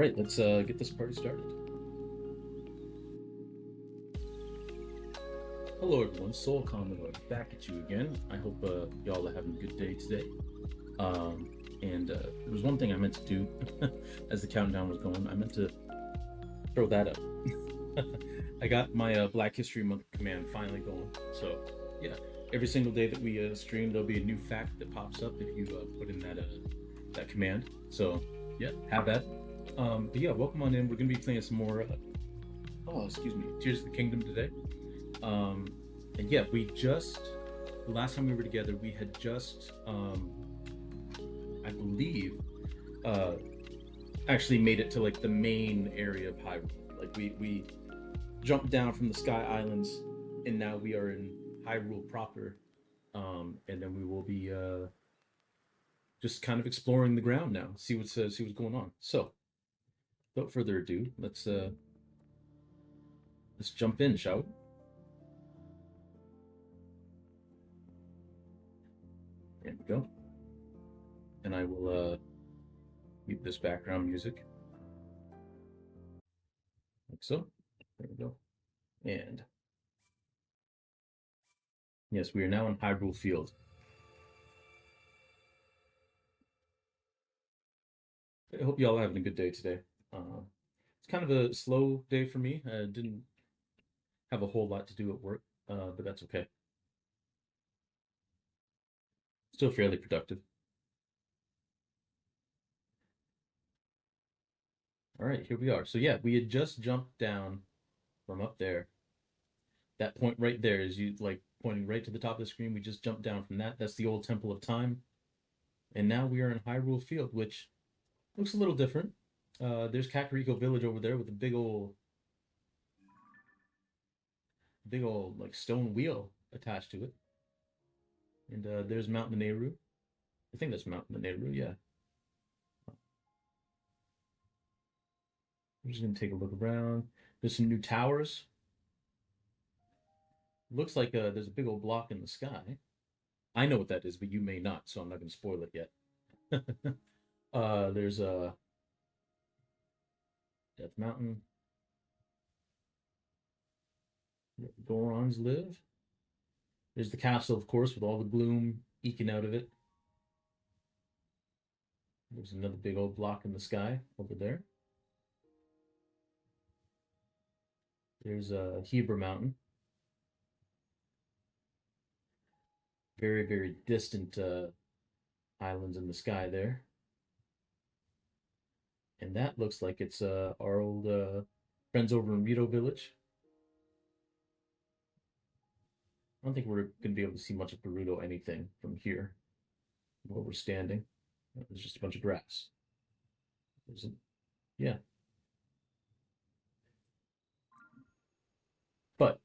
right, let's get this party started. Hello everyone, Soul Commodore back at you again. I hope y'all are having a good day today. There was one thing I meant to do as the countdown was going. I meant to throw that up. I got my Black History Month command finally going. So yeah, every single day that we stream, there'll be a new fact that pops up if you put in that command. So yeah, have that. But yeah, welcome on in. We're gonna be playing some more. Oh, excuse me, Tears of the Kingdom today. Um, and yeah, the last time we were together, we had just, I believe, uh, actually made it to like the main area of Hyrule. Like we jumped down from the Sky Islands, and now we are in Hyrule proper. And then we will be just kind of exploring the ground now, see what's going on. So, without further ado, let's jump in, shall we? There we go. And I will mute this background music like so. There we go. And yes, we are now in Hyrule Field. I hope you all are having a good day today. It's kind of a slow day for me. I didn't have a whole lot to do at work, but that's okay. Still fairly productive. All right, here we are. So yeah, we had just jumped down from up there. That point right there is you like pointing right to the top of the screen. We just jumped down from that. That's the old Temple of Time. And now we are in Hyrule Field, which looks a little different. There's Kakariko Village over there with a big old like stone wheel attached to it. And there's Mount Mineru. I think that's Mount Mineru, yeah. I'm just gonna take a look around. There's some new towers. Looks like there's a big old block in the sky. I know what that is, but you may not, so I'm not gonna spoil it yet. There's Death Mountain. Where the Gorons live. There's the castle, of course, with all the gloom eking out of it. There's another big old block in the sky over there. There's Hebra Mountain. Very, very distant islands in the sky there. And that looks like it's our old friends over in Rito Village. I don't think we're going to be able to see much of Gerudo anything from here, where we're standing. There's just a bunch of grass. There's a, yeah. But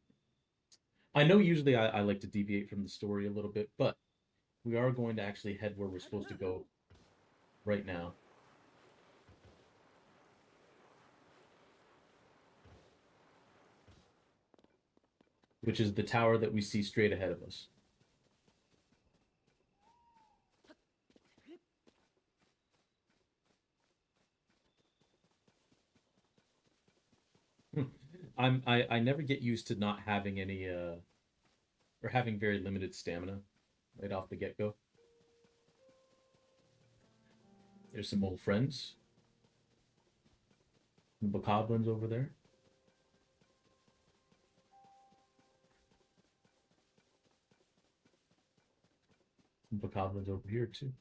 I know usually I like to deviate from the story a little bit, but we are going to actually head where we're supposed to go right now. Which is the tower that we see straight ahead of us. I never get used to not having any or having very limited stamina right off the get-go. There's some old friends. The bokoblins over there. Some bokoblins over here too.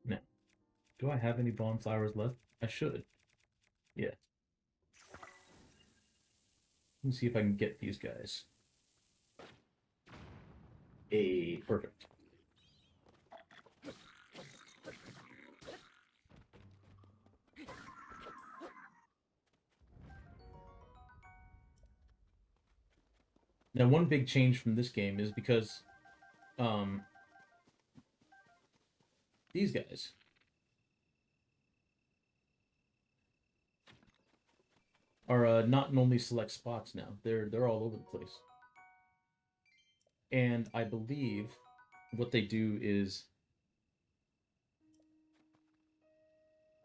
Now, do I have any bonflowers left? I should. Yeah. Let me see if I can get these guys. Perfect. Now, one big change from this game is because um, these guys are not in only select spots now. They're all over the place. And I believe what they do is,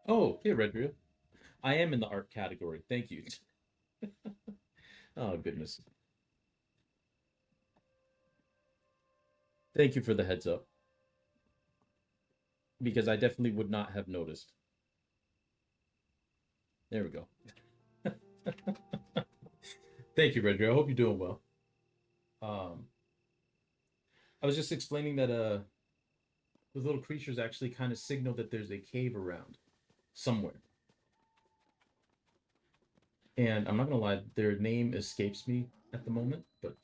oh, hey, Redrew, I am in the art category. Thank you. Oh goodness, thank you for the heads up because I definitely would not have noticed. There we go. Thank you, Redrew. I hope you're doing well. Um, I was just explaining that those little creatures actually kind of signal that there's a cave around somewhere. And I'm not gonna lie, their name escapes me at the moment, but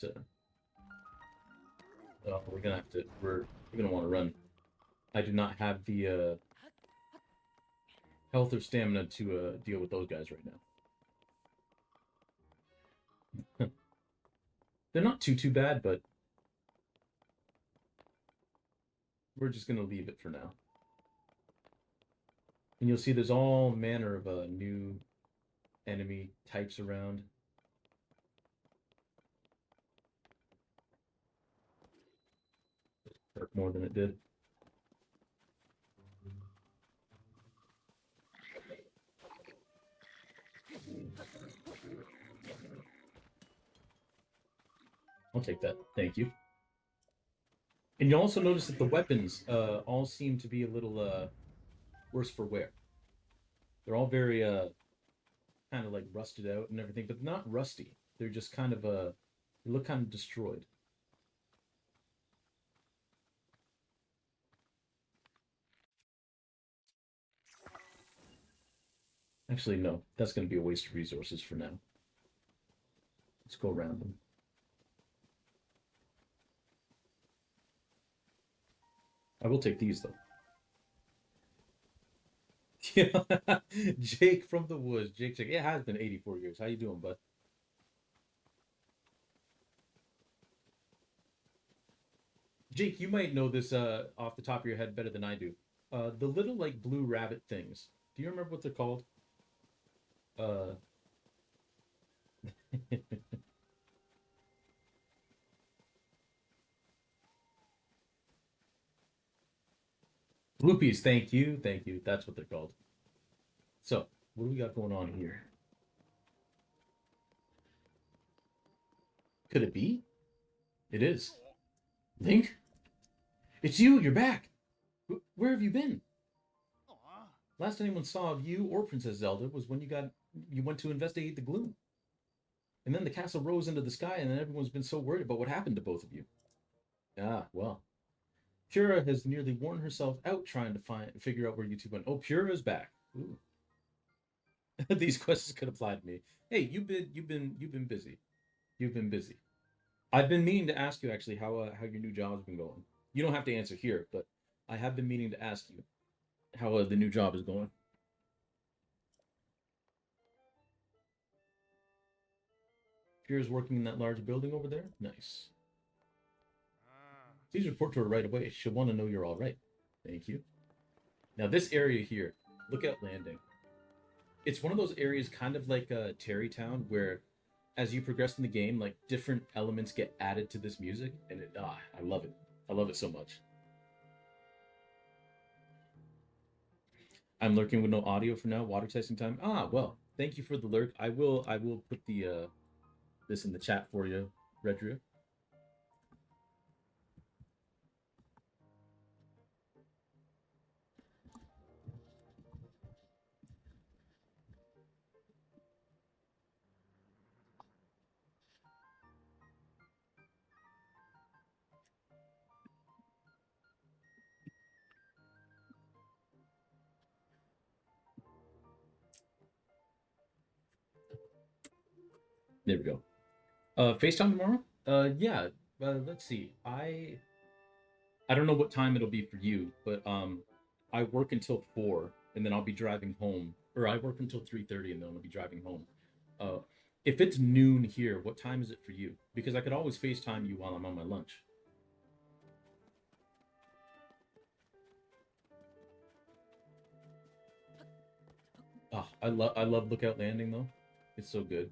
we're gonna have to we're gonna want to run. I do not have the health or stamina to deal with those guys right now. They're not too bad, but we're just gonna leave it for now. And you'll see there's all manner of new enemy types around. Hurt more than it did. I'll take that. Thank you. And you'll also notice that the weapons all seem to be a little worse for wear. They're all very kind of like rusted out and everything, but not rusty. They're just kind of they look kind of destroyed. Actually, no, that's going to be a waste of resources for now. Let's go around them. I will take these though. Yeah, Jake from the woods. Jake, it has been 84 years. How you doing, bud? Jake, you might know this off the top of your head better than I do. The little like blue rabbit things. Do you remember what they're called? Uh, Loopies. Thank you, thank you. That's what they're called. So, what do we got going on here? Could it be? It is. Link, it's you. You're back. Where have you been? Last anyone saw of you or Princess Zelda was when you went to investigate the gloom. And then the castle rose into the sky, and then everyone's been so worried about what happened to both of you. Ah, well. Pura has nearly worn herself out trying to figure out where you two went. Oh, Pura's back. Ooh. These questions could apply to me. Hey, you've been busy. You've been busy. I've been meaning to ask you actually how your new job's been going. You don't have to answer here, but I have been meaning to ask you how the new job is going. Pura's working in that large building over there. Nice. Please report to her right away. She'll want to know you're all right. Thank you. Now this area here, Lookout Landing. It's one of those areas kind of like Terrytown where as you progress in the game, like different elements get added to this music, and I love it. I love it so much. I'm lurking with no audio for now. Water testing time. Ah, well, thank you for the lurk. I will put the this in the chat for you, Redrew. There we go. FaceTime tomorrow? Yeah. Let's see. I don't know what time it'll be for you, but I work until 4, and then I'll be driving home, or I work until 3:30, and then I'll be driving home. Uh, If it's noon here, what time is it for you? Because I could always FaceTime you while I'm on my lunch. Ah, I love Lookout Landing though. It's so good.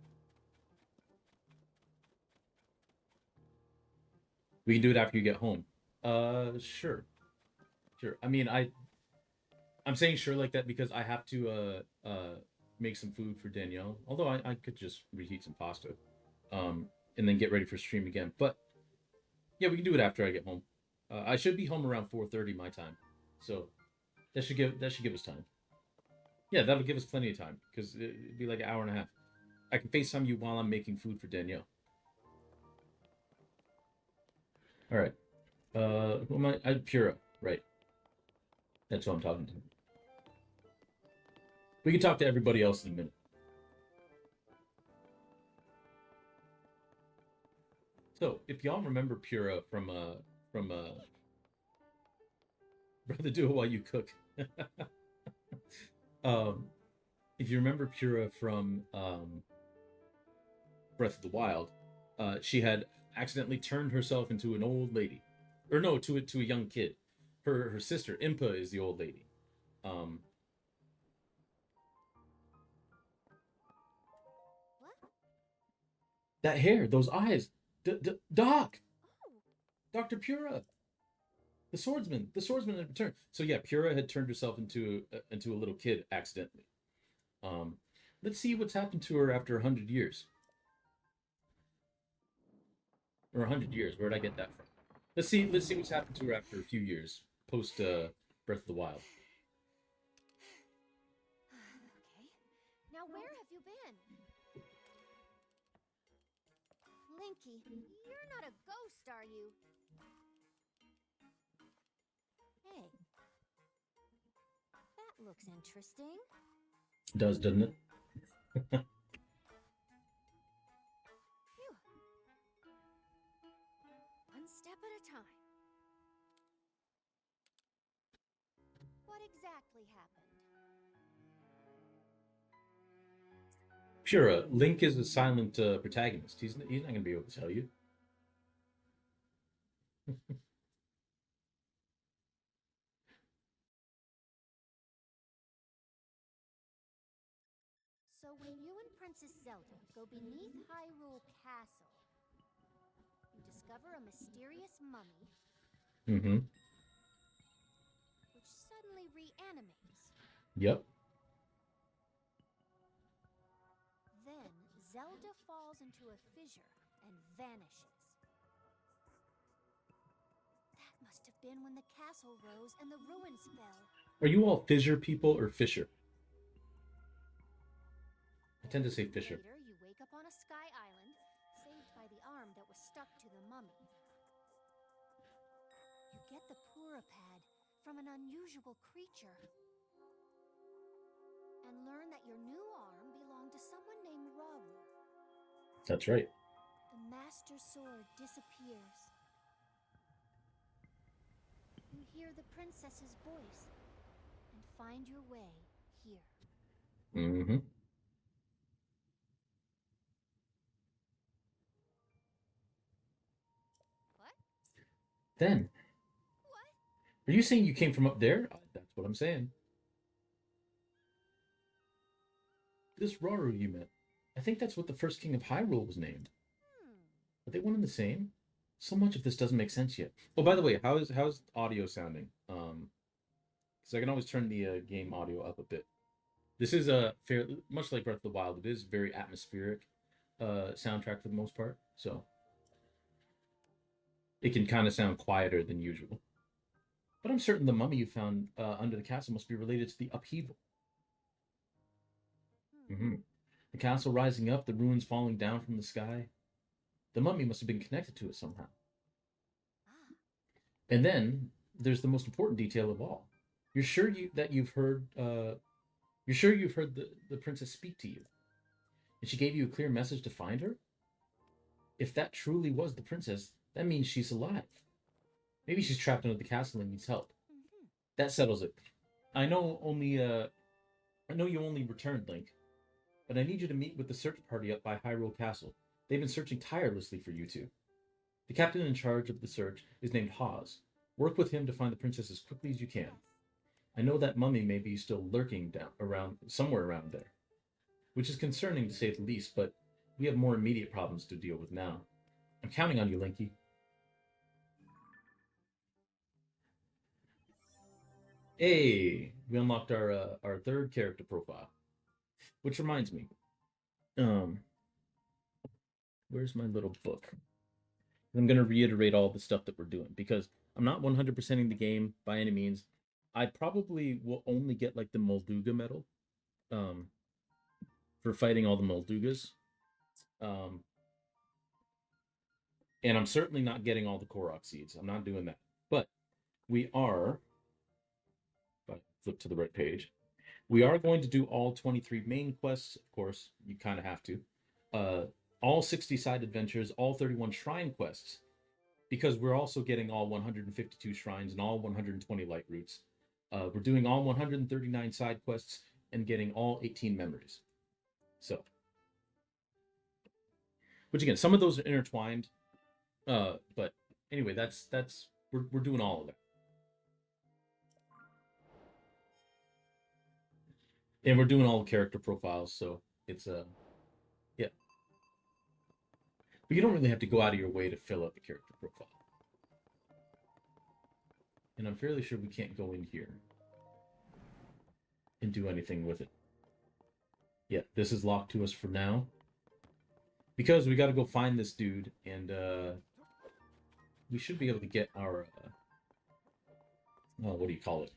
We can do it after you get home. Sure, sure. I mean, I'm saying sure like that because I have to make some food for Danielle. Although I could just reheat some pasta, um, and then get ready for stream again. But yeah, we can do it after I get home. I should be home around 4:30 my time, so that should give us time. Yeah, that'll give us plenty of time because it'd be like an hour and a half. I can FaceTime you while I'm making food for Danielle. All right. Who am I? Pura. Right. That's who I'm talking to. We can talk to everybody else in a minute. So, if y'all remember Pura from Brother, do it while you cook. um, if you remember Pura from Breath of the Wild, she had accidentally turned herself into an old lady, or no, to a young kid. Her sister Impa is the old lady. Um, What? that hair, those eyes, Doc, Oh, Doctor Pura, the swordsman had returned. So yeah, Pura had turned herself into a little kid accidentally. Um, let's see what's happened to her after 100 years, or 100 years. Where'd I get that from? Let's see what's happened to her after a few years post Breath of the Wild. okay. Now where have you been? Linky, you're not a ghost, are you? Hey, that looks interesting. Does, doesn't it? Phew. One step at a time. What exactly happened? Pura, Link is a silent protagonist. He's not gonna be able to tell you. So when you and Princess Zelda go beneath Hyrule Castle, you discover a mysterious mummy Mm-hmm. which suddenly reanimates. Yep. Then Zelda falls into a fissure and vanishes. That must have been when the castle rose and the ruins fell. Are you all Fissure people or Fisher? I tend to say Fisher. Later, you wake up on a sky island, saved by the arm that was stuck to the mummy. You get the Purapad from an unusual creature and learn that your new arm belonged to someone named Rauru. That's right. The Master Sword disappears. You hear the princess's voice and find your way here. Mm-hmm. What? Then, What? are you saying you came from up there? That's what I'm saying. This Rauru you met. I think that's what the first king of Hyrule was named. Hmm. Are they one and the same? So much of this doesn't make sense yet. Oh, by the way, how's audio sounding? Because I can always turn the game audio up a bit. This is a fair, much like Breath of the Wild. It is very atmospheric soundtrack for the most part, so it can kind of sound quieter than usual. But I'm certain the mummy you found under the castle must be related to the upheaval. Hmm. Hmm. The castle rising up, the ruins falling down from the sky. The mummy must have been connected to it somehow. Ah. And then there's the most important detail of all. You're sure you've heard you're sure you've heard the princess speak to you, and she gave you a clear message to find her. If that truly was the princess, that means she's alive. Maybe she's trapped under the castle and needs help. Mm-hmm. That settles it. I know only I know you only returned, Link. but I need you to meet with the search party up by Hyrule Castle. They've been searching tirelessly for you two. The captain in charge of the search is named Hawes. Work with him to find the princess as quickly as you can. Yes. I know that mummy may be still lurking down around somewhere around there, which is concerning to say the least, but we have more immediate problems to deal with now. I'm counting on you, Linky. Hey, we unlocked our third character profile, which reminds me, um, where's my little book? I'm gonna reiterate all the stuff that we're doing because I'm not 100%ing the game by any means. I probably will only get like the Molduga medal, um, for fighting all the Moldugas, um, and I'm certainly not getting all the Korok seeds. I'm not doing that, but we are. If I flip to the right page, we are going to do all 23 main quests. Of course, you kind of have to. Uh, all 60 side adventures, all 31 shrine quests, because we're also getting all 152 shrines and all 120 light routes. We're doing all 139 side quests and getting all 18 memories. So, which again, some of those are intertwined. But anyway, that's we're doing all of it, and we're doing all the character profiles. So it's yeah, but you don't really have to go out of your way to fill out the character profile. And I'm fairly sure we can't go in here and do anything with it. Yeah, this is locked to us for now because we got to go find this dude, and we should be able to get our what do you call it?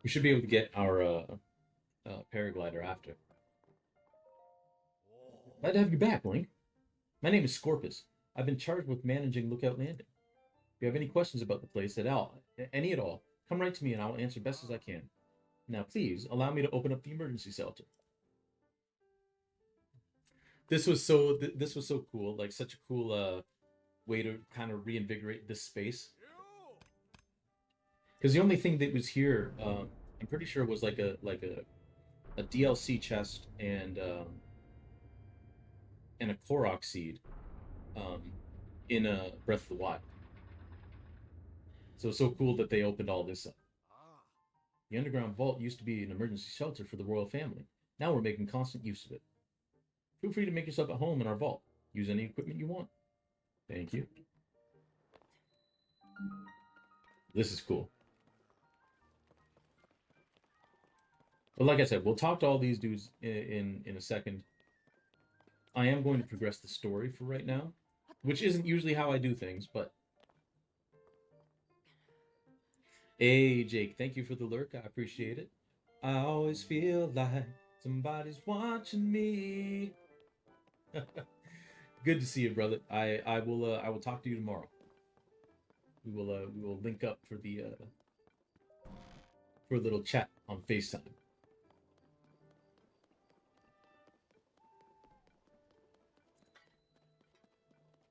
We should be able to get our paraglider after. Glad to have you back, Link. My name is Scorpus. I've been charged with managing Lookout Landing. If you have any questions about the place at all, any at all, come right to me and I will answer best as I can. Now, please allow me to open up the emergency shelter. This was so cool, like such a cool way to kind of reinvigorate this space. Because the only thing that was here, I'm pretty sure, was like a DLC chest and a Korok seed, um, in a Breath of the Wild. So it's so cool that they opened all this up. The underground vault used to be an emergency shelter for the royal family. Now we're making constant use of it. Feel free to make yourself at home in our vault. Use any equipment you want. Thank you. This is cool. But like I said, we'll talk to all these dudes in a second. I am going to progress the story for right now, which isn't usually how I do things, but hey, Jake, thank you for the lurk. I appreciate it. I always feel like somebody's watching me. Good to see you, brother. I will talk to you tomorrow. We will link up for a little chat on FaceTime.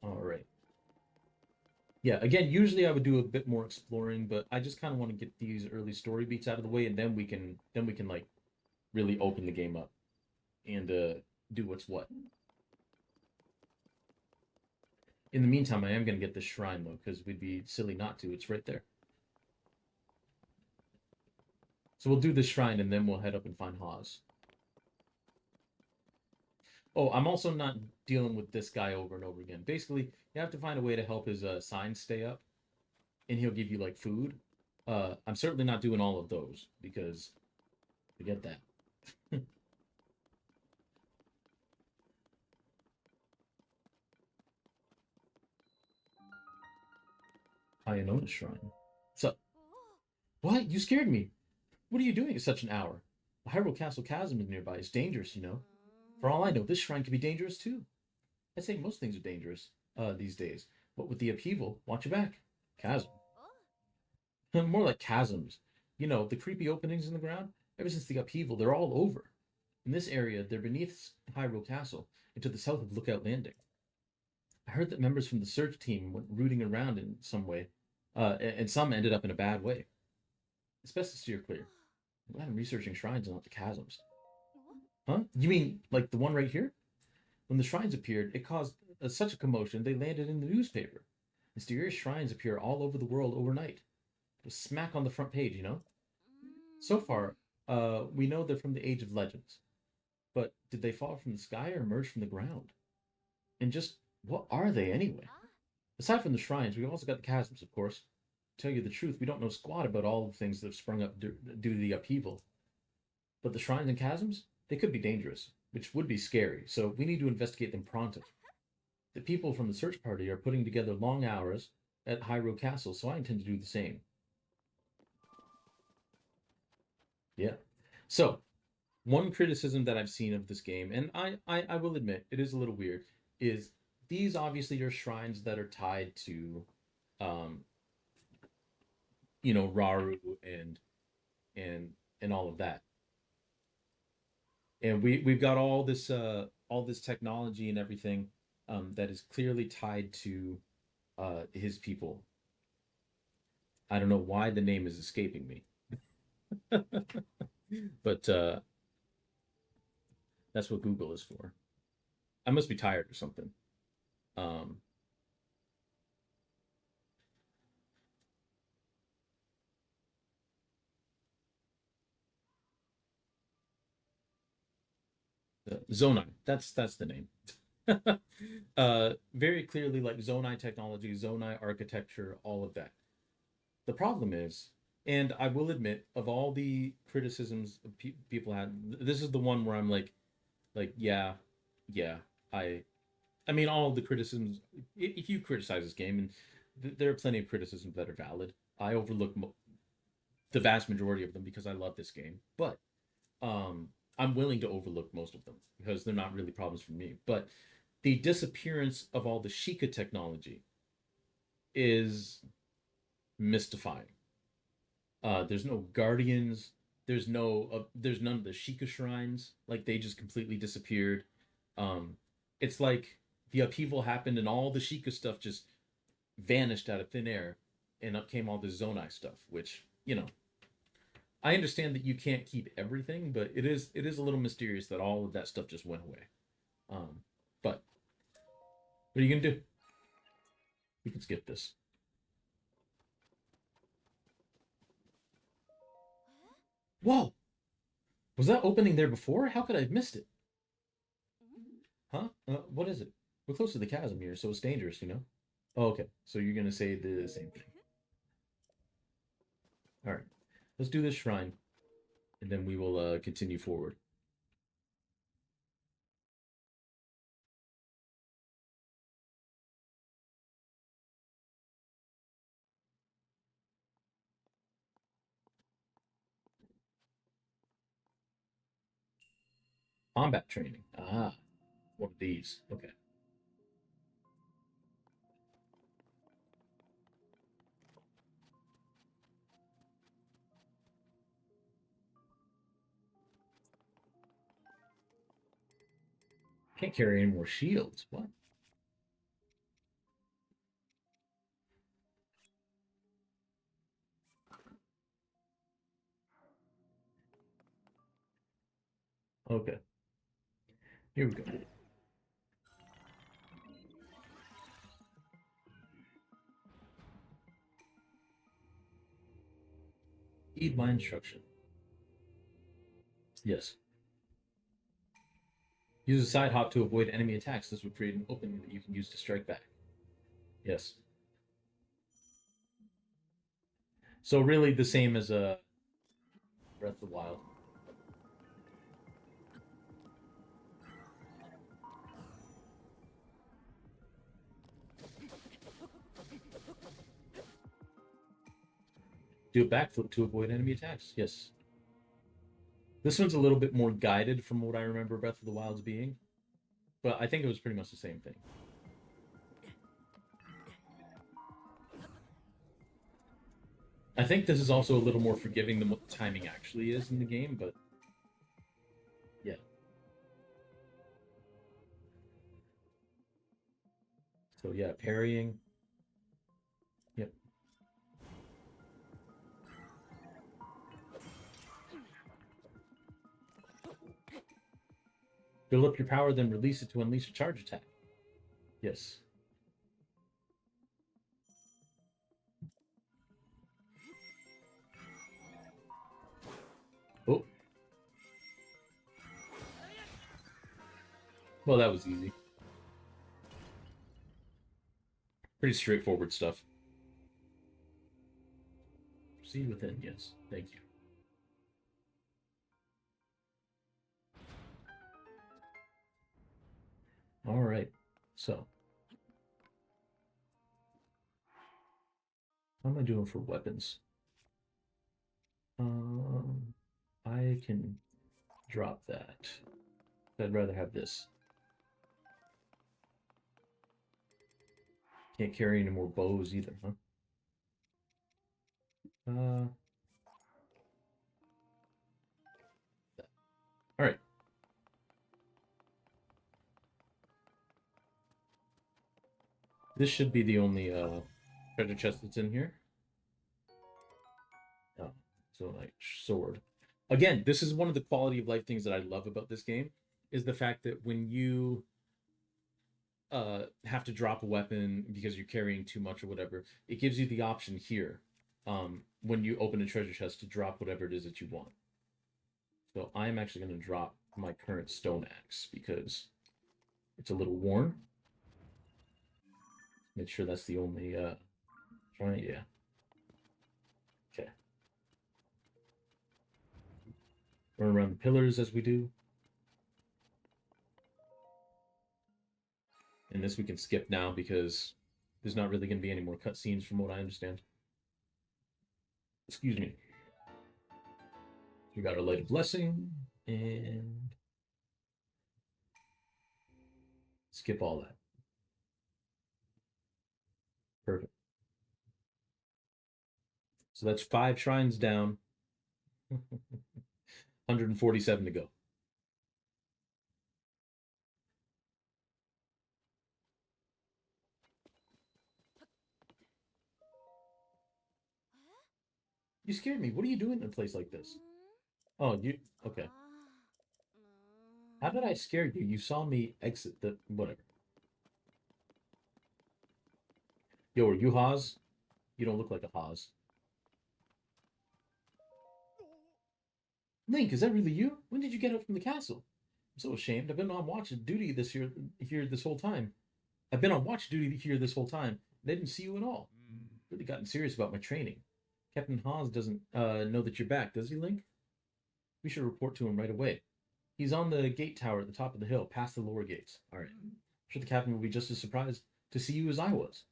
All right. Yeah, again, usually I would do a bit more exploring, but I just kind of want to get these early story beats out of the way, and then we can like really open the game up and do what's what. In the meantime, I am gonna get this shrine though, because we'd be silly not to. It's right there. So we'll do this shrine and then we'll head up and find Hawes. Oh, I'm also not dealing with this guy over and over again. Basically, you have to find a way to help his signs stay up, and he'll give you like food. I'm certainly not doing all of those because forget that. Ionona's shrine. So, what? You scared me. What are you doing at such an hour? The Hyrule Castle chasm is nearby. It's dangerous, you know. For all I know, this shrine could be dangerous too. I'd say most things are dangerous these days. But with the upheaval, watch your back. Chasm. More like chasms. You know, the creepy openings in the ground? Ever since the upheaval, they're all over. In this area, they're beneath Hyrule Castle and to the south of Lookout Landing. I heard that members from the search team went rooting around in some way, and some ended up in a bad way. It's best to steer clear. I'm glad I'm researching shrines and not the chasms. Huh? You mean like the one right here? When the shrines appeared, it caused such a commotion they landed in the newspaper. Mysterious shrines appear all over the world overnight. It was smack on the front page, you know? So Mm. far, we know they're from the Age of Legends. But did they fall from the sky or emerge from the ground? And just what are they anyway? Ah, Aside from the shrines, we've also got the chasms, of course. To tell you the truth, we don't know squat about all the things that have sprung up due to the upheaval. But the shrines and chasms, they could be dangerous, which would be scary, so we need to investigate them pronto. The people from the search party are putting together long hours at Hyrule Castle, so I intend to do the same. Yeah. So, one criticism that I've seen of this game, and I will admit it is a little weird, is these obviously are shrines that are tied to, um, Raru and and all of that. And we've got all this technology and everything that is clearly tied to his people. I don't know why the name is escaping me, but that's what Google is for. I must be tired or something. Um, Zonai. That's the name. Very clearly, like Zonai technology, Zonai architecture, all of that. The problem is, and I will admit, of all the criticisms people had, this is the one where I'm yeah, yeah. I, I mean, all of the criticisms. If you criticize this game, and there are plenty of criticisms that are valid, I overlook the vast majority of them because I love this game. But um, I'm willing to overlook most of them because they're not really problems for me. But the disappearance of all the Sheikah technology is mystifying. There's no guardians. There's none of the Sheikah shrines. Like they just completely disappeared. It's like the upheaval happened and all the Sheikah stuff just vanished out of thin air, and up came all this Zonai stuff. Which I understand that you can't keep everything, but it is a little mysterious that all of that stuff just went away. Um, but what are you gonna do? We can skip this. huh? Whoa! Was that opening there before? How could I have missed it? Mm. Huh? What is it? We're close to the chasm here, so it's dangerous, you know? Oh, okay. So you're gonna say the same thing. All right. Let's do this shrine, and then we will continue forward. Combat training. Ah, one of these. Okay. Can't carry any more shields. What? Okay. Here we go. Heed my instruction. Yes. Use a side hop to avoid enemy attacks. This will create an opening that you can use to strike back. Yes. So really the same as Breath of the Wild. Do a backflip to avoid enemy attacks. Yes. This one's a little bit more guided from what I remember Breath of the Wild's being, but I think it was pretty much the same thing. I think this is also a little more forgiving than what the timing actually is in the game, but yeah. So yeah, parrying. Yep. Build up your power, then release it to unleash a charge attack. Yes. Oh. Well, that was easy. Pretty straightforward stuff. Proceed within, yes. Thank you. All right. So, how am I doing for weapons? I can drop that. I'd rather have this. Can't carry any more bows either, huh? All right. This should be the only treasure chest that's in here. Oh, so like sword. Again, this is one of the quality of life things that I love about this game is the fact that when you have to drop a weapon because you're carrying too much or whatever, it gives you the option here when you open a treasure chest to drop whatever it is that you want. So I am actually going to drop my current stone axe because it's a little worn. Make sure that's the only try, yeah. Okay. Run around the pillars as we do. And this we can skip now because there's not really going to be any more cutscenes from what I understand. Excuse me. We got our light of blessing and skip all that. Perfect. So that's 5 shrines down. 147 to go. You scared me. What are you doing in a place like this? Oh, you okay. How did I scare you? You saw me exit the whatever. Yo, are you Haas? You don't look like a Haas. Link, is that really you? When did you get out from the castle? I'm so ashamed. I've been on watch duty this year here this whole time. I've been on watch duty here this whole time. And I didn't see you at all. Really gotten serious about my training. Captain Haas doesn't know that you're back, does he, Link? We should report to him right away. He's on the gate tower at the top of the hill, past the lower gates. All right. I'm sure the captain will be just as surprised to see you as I was.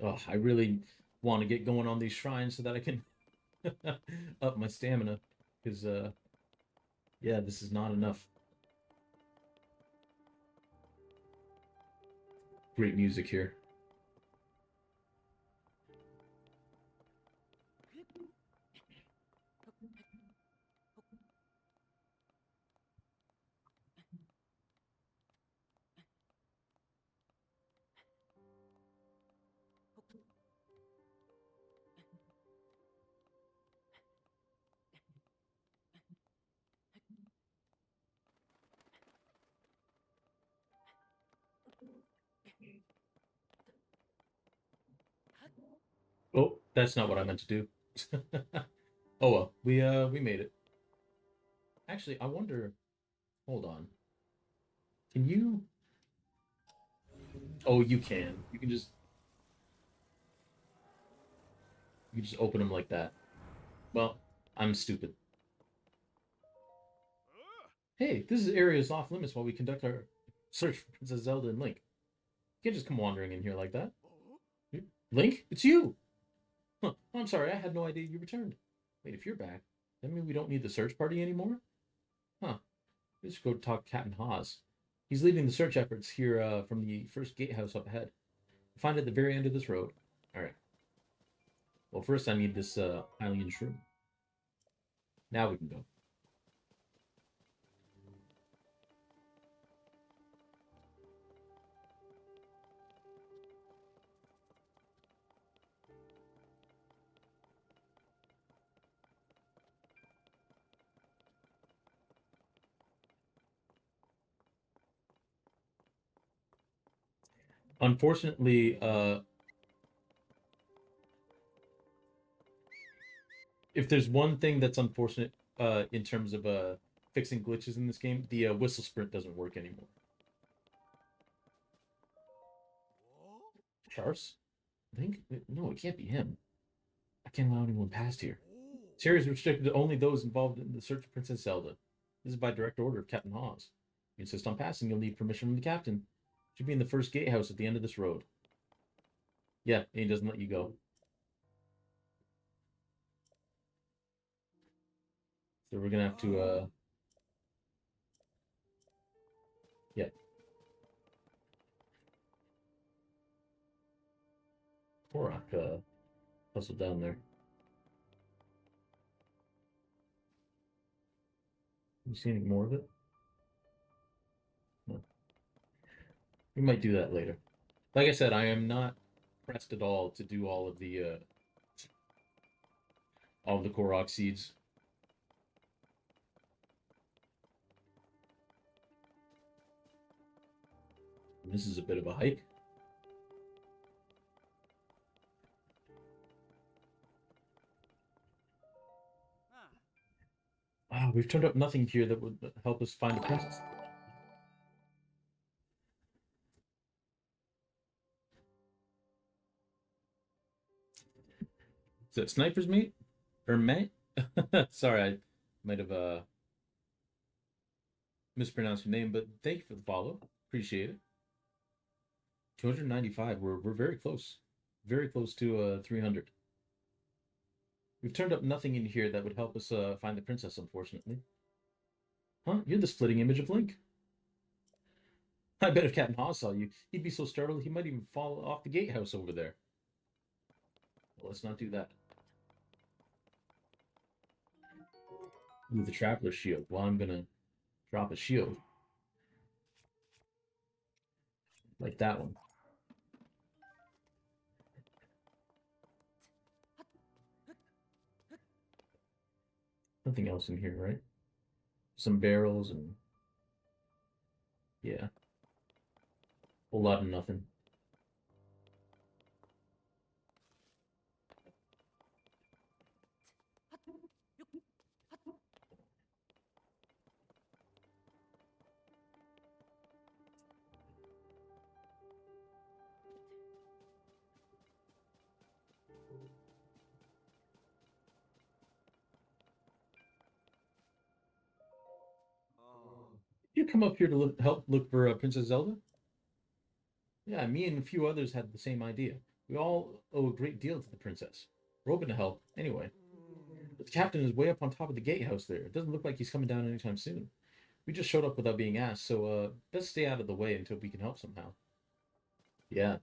Oh, I really want to get going on these shrines so that I can up my stamina. Because, yeah, this is not enough. Great music here. Oh, that's not what I meant to do. Oh well, we made it. Actually, I wonder. Hold on. Can you? Oh, you can. You can just open them like that. Well, I'm stupid. Hey, this area is off limits while we conduct our search for Princess Zelda and Link. You can't just come wandering in here like that. Link, it's you. Huh. I'm sorry, I had no idea you returned. Wait, if you're back, that mean we don't need the search party anymore? Huh. Let's go talk to Captain Haas. He's leading the search efforts here from the first gatehouse up ahead. Find it at the very end of this road. All right. Well, first I need this Hylian shroom. Now we can go. Unfortunately, if there's one thing that's unfortunate in terms of fixing glitches in this game, the whistle sprint doesn't work anymore. Charles? I think no, it can't be him. I can't allow anyone past here. This area is restricted to only those involved in the search for Princess Zelda. This is by direct order of Captain Hawes. If you insist on passing, you'll need permission from the captain. Should be in the first gatehouse at the end of this road. Yeah, and he doesn't let you go. So we're gonna have to yeah. Korok hustle down there. You see any more of it? No. We might do that later. Like I said, I am not pressed at all to do all of the Korok seeds. This is a bit of a hike. Wow, we've turned up nothing here that would help us find the princess. Is that sniper's mate? Or mate? Sorry, I might have mispronounced your name, but thank you for the follow. Appreciate it. 295. We're very close. Very close to 300. We've turned up nothing in here that would help us find the princess, unfortunately. Huh? You're the splitting image of Link. I bet if Captain Hawes saw you, he'd be so startled he might even fall off the gatehouse over there. Well, let's not do that. Ooh, the Traveler's Shield. Well, I'm gonna drop a shield. Like that one. Nothing else in here, right? Some barrels and yeah. A whole lot of nothing. You come up here to help look for Princess Zelda? Yeah, me and a few others had the same idea. We all owe a great deal to the princess. We're open to help, anyway. But the captain is way up on top of the gatehouse there. It doesn't look like he's coming down anytime soon. We just showed up without being asked, so best stay out of the way until we can help somehow. Yeah.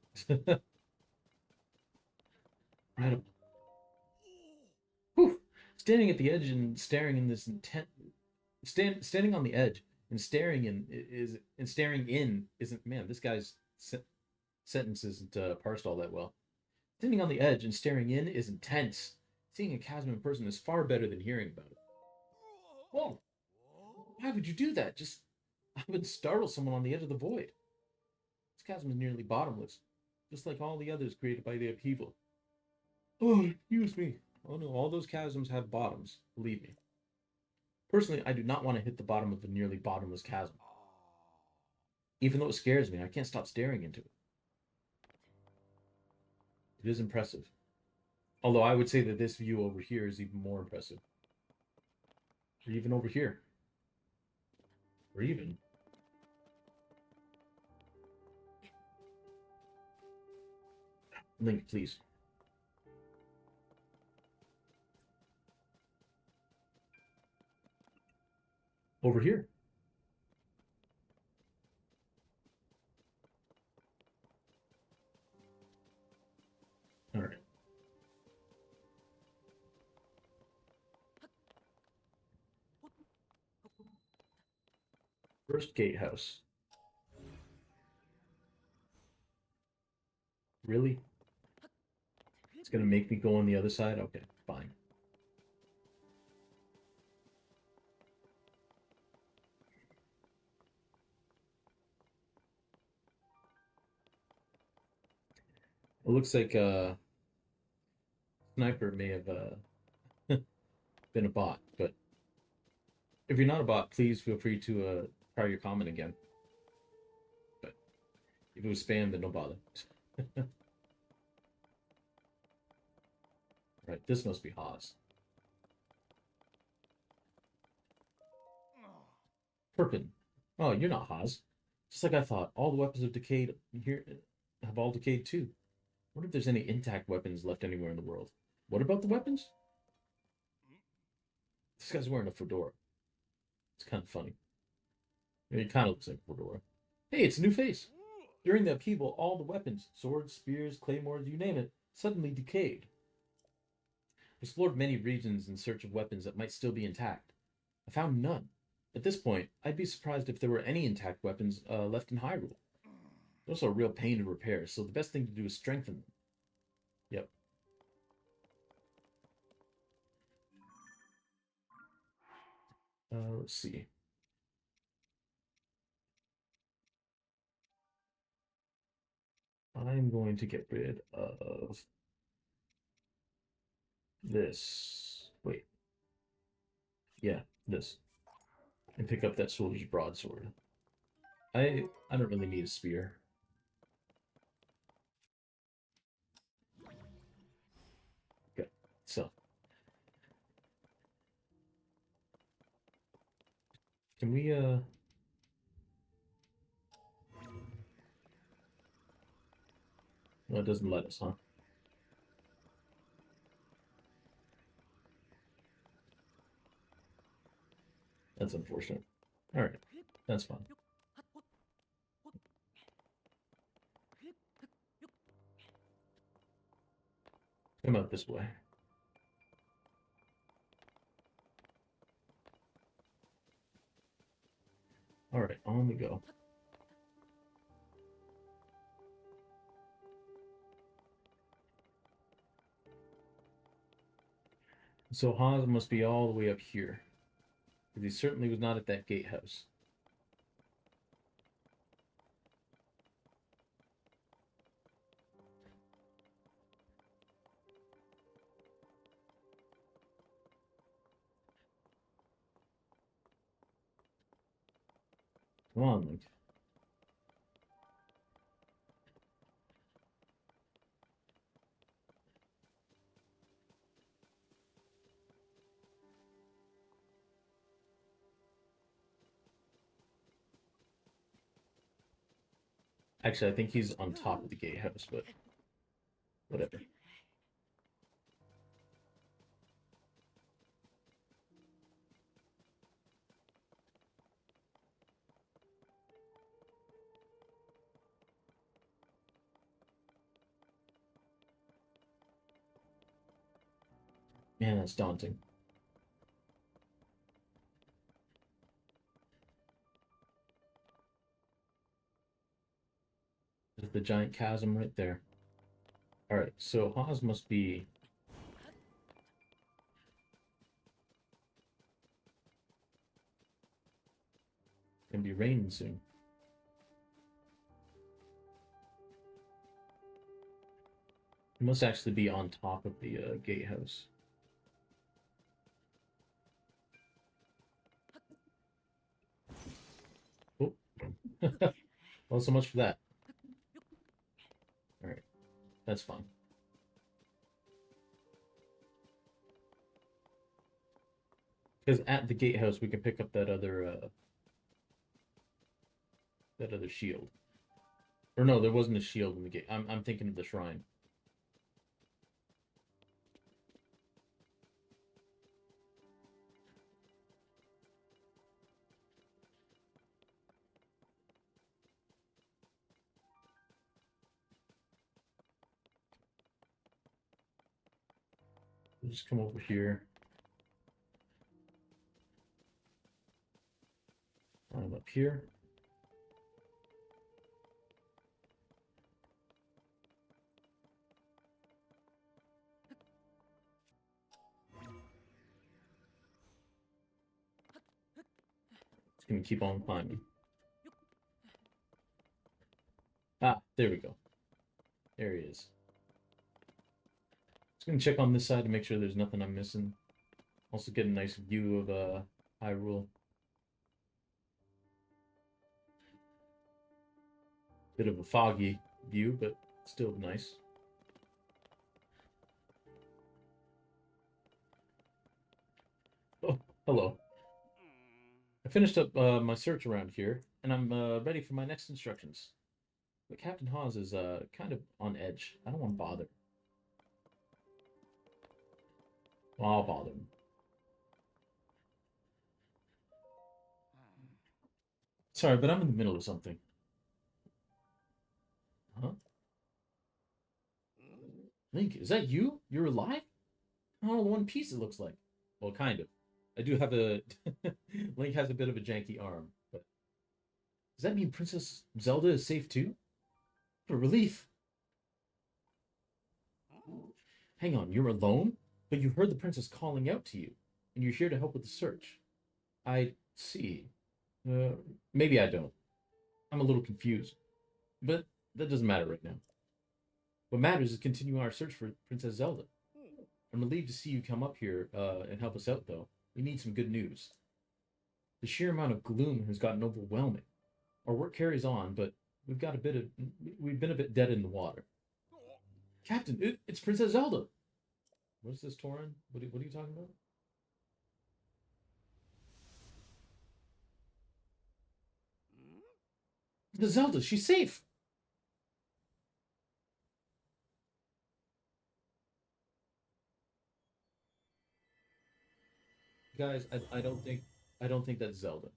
Right up. Whew. Standing at the edge and staring in this intent standing on the edge and staring in is and staring in isn't man, this guy's sentence isn't parsed all that well. Standing on the edge and staring in is intense. Seeing a chasm in person is far better than hearing about it. Whoa! Why would you do that? Just I would startle someone on the edge of the void. This chasm is nearly bottomless, just like all the others created by the upheaval. Oh, excuse me. Oh no, all those chasms have bottoms, believe me. Personally, I do not want to hit the bottom of a nearly bottomless chasm. Even though it scares me, I can't stop staring into it. It is impressive. Although I would say that this view over here is even more impressive. Or even over here. Or even. Link, please. Over here. All right. First gatehouse. Really? It's gonna make me go on the other side? Okay, fine. It looks like Sniper may have been a bot, but if you're not a bot, please feel free to try your comment again. But if it was spam, then no bother. Right, this must be Haas. Perpin. Oh, you're not Haas. Just like I thought, all the weapons have decayed here have all decayed too. Wonder if there's any intact weapons left anywhere in the world. What about the weapons? This guy's wearing a fedora. It's kind of funny. It kind of looks like a fedora. Hey, it's a new face. During the upheaval, all the weapons, swords, spears, claymores, you name it, suddenly decayed. I explored many regions in search of weapons that might still be intact. I found none. At this point, I'd be surprised if there were any intact weapons left in Hyrule. They're also a real pain to repair, so the best thing to do is strengthen them. Yep. Let's see. I'm going to get rid of this. Wait. Yeah, this. And pick up that soldier's broadsword. I don't really need a spear. Okay. So, can we no, it doesn't let us, huh? That's unfortunate. Alright. That's fine. Come out this way. Alright, on we go. So Haas must be all the way up here. Because he certainly was not at that gatehouse. Come on, Link. Actually, I think he's on top of the gatehouse, but whatever. Man, that's daunting. There's the giant chasm right there. Alright, so Haas must be... gonna be raining soon. He must actually be on top of the gatehouse. Oh. Well, so much for that. Alright, that's fine. Because at the gatehouse, we can pick up that other shield. Or no, there wasn't a shield in the gate. I'm thinking of the shrine. We'll just come over here. I'm up here. It's gonna keep on climbing. Ah, there we go. There he is. gonna check on this side to make sure there's nothing I'm missing. Also get a nice view of Hyrule. Bit of a foggy view, but still nice. Oh, hello. I finished up my search around here, and I'm ready for my next instructions. But Captain Hawes is kind of on edge. I don't want to bother. Well, I'll bother him. Sorry, but I'm in the middle of something. Huh? Link, is that you? You're alive? Oh, one piece it looks like. Well, kind of. I do have a Link has a bit of a janky arm, but does that mean Princess Zelda is safe too? What a relief. Hang on, you're alone? But you heard the princess calling out to you, and you're here to help with the search. I see. Uh, Maybe I don't. I'm a little confused. But that doesn't matter right now. What matters is continuing our search for Princess Zelda. I'm relieved to see you come up here and help us out, though. We need some good news. The sheer amount of gloom has gotten overwhelming. Our work carries on, but we've been a bit dead in the water. Captain, it's Princess Zelda. What's this, Torin? What are you talking about? The Zelda, she's safe. Guys, I don't think that's Zelda.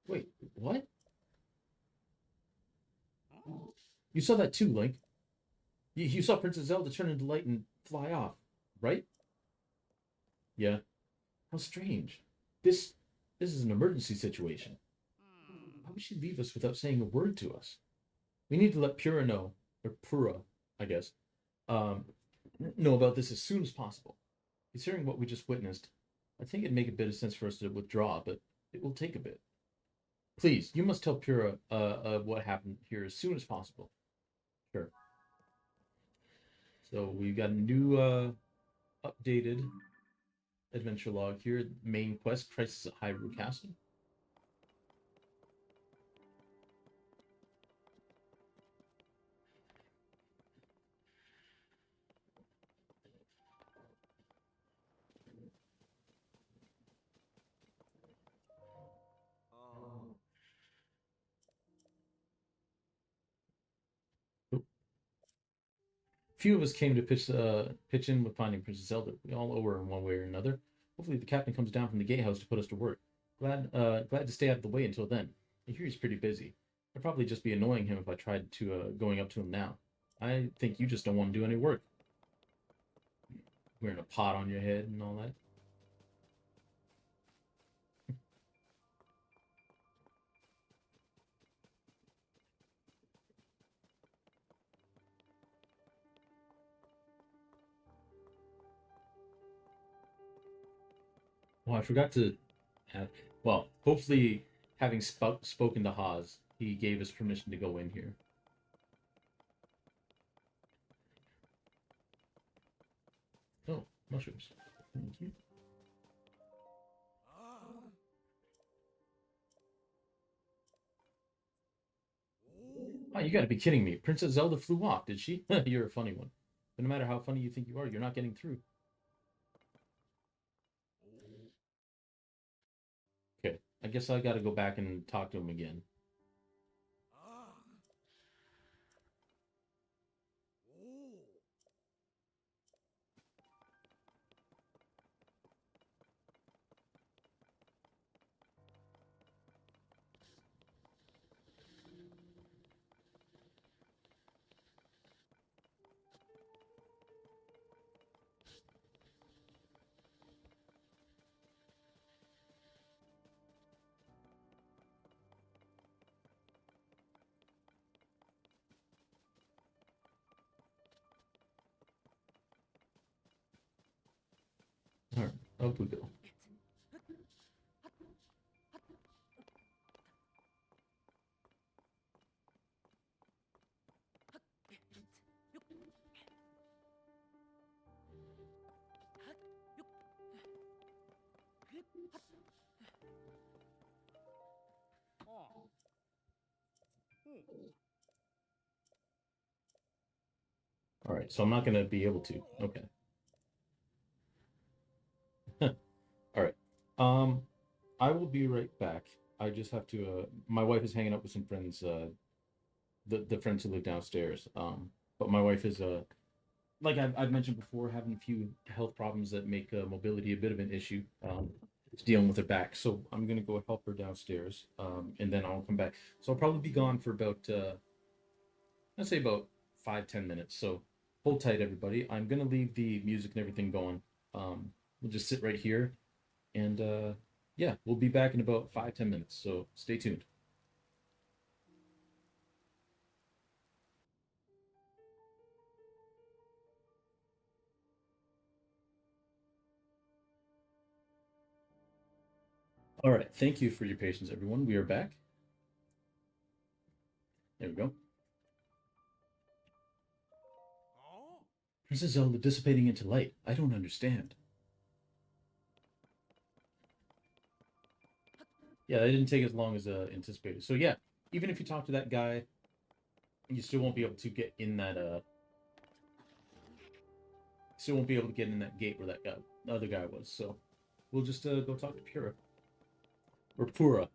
Wait, what? You saw that too, Link. You saw Princess Zelda turn into light and fly off, right? Yeah. How strange. This this is an emergency situation. Why would she leave us without saying a word to us? We need to let Pura know, or Pura, I guess, um, know about this as soon as possible. Considering what we just witnessed, I think it'd make a bit of sense for us to withdraw, but it will take a bit. Please, you must tell Pura what happened here as soon as possible. Sure. So we've got a new updated adventure log here. Main quest: Crisis at Hyrule Castle. Few of us came to pitch in with finding Princess Zelda. We all owe her in one way or another. Hopefully, the captain comes down from the gatehouse to put us to work. Glad to stay out of the way until then. I hear he's pretty busy. I'd probably just be annoying him if I tried to going up to him now. I think you just don't want to do any work. Wearing a pot on your head and all that. Well, I forgot to have. Well, hopefully, having spoken to Haas, he gave us permission to go in here. Oh, mushrooms. Thank you. Oh, you got to be kidding me. Princess Zelda flew off, did she? You're a funny one. But no matter how funny you think you are, you're not getting through. Okay, I guess I got to go back and talk to him again. All right, up we go. All right, so I'm not gonna be able to. Okay. All right. Um, I will be right back. I just have to. My wife is hanging out with some friends. The friends who live downstairs. But my wife is like I've mentioned before, having a few health problems that make mobility a bit of an issue. It's dealing with her back, so I'm gonna go help her downstairs. And then I'll come back. So I'll probably be gone for about I'd say about 5-10 minutes. So hold tight, everybody. I'm gonna leave the music and everything going. We'll just sit right here, and yeah, we'll be back in about 5-10 minutes. So stay tuned. All right, thank you for your patience, everyone. We are back. There we go. Princess Zelda dissipating into light. I don't understand. Yeah, that didn't take as long as anticipated. So yeah, even if you talk to that guy, you still won't be able to get in that still won't be able to get in that gate where that guy the other guy was. So we'll just go talk to Pura or Pura.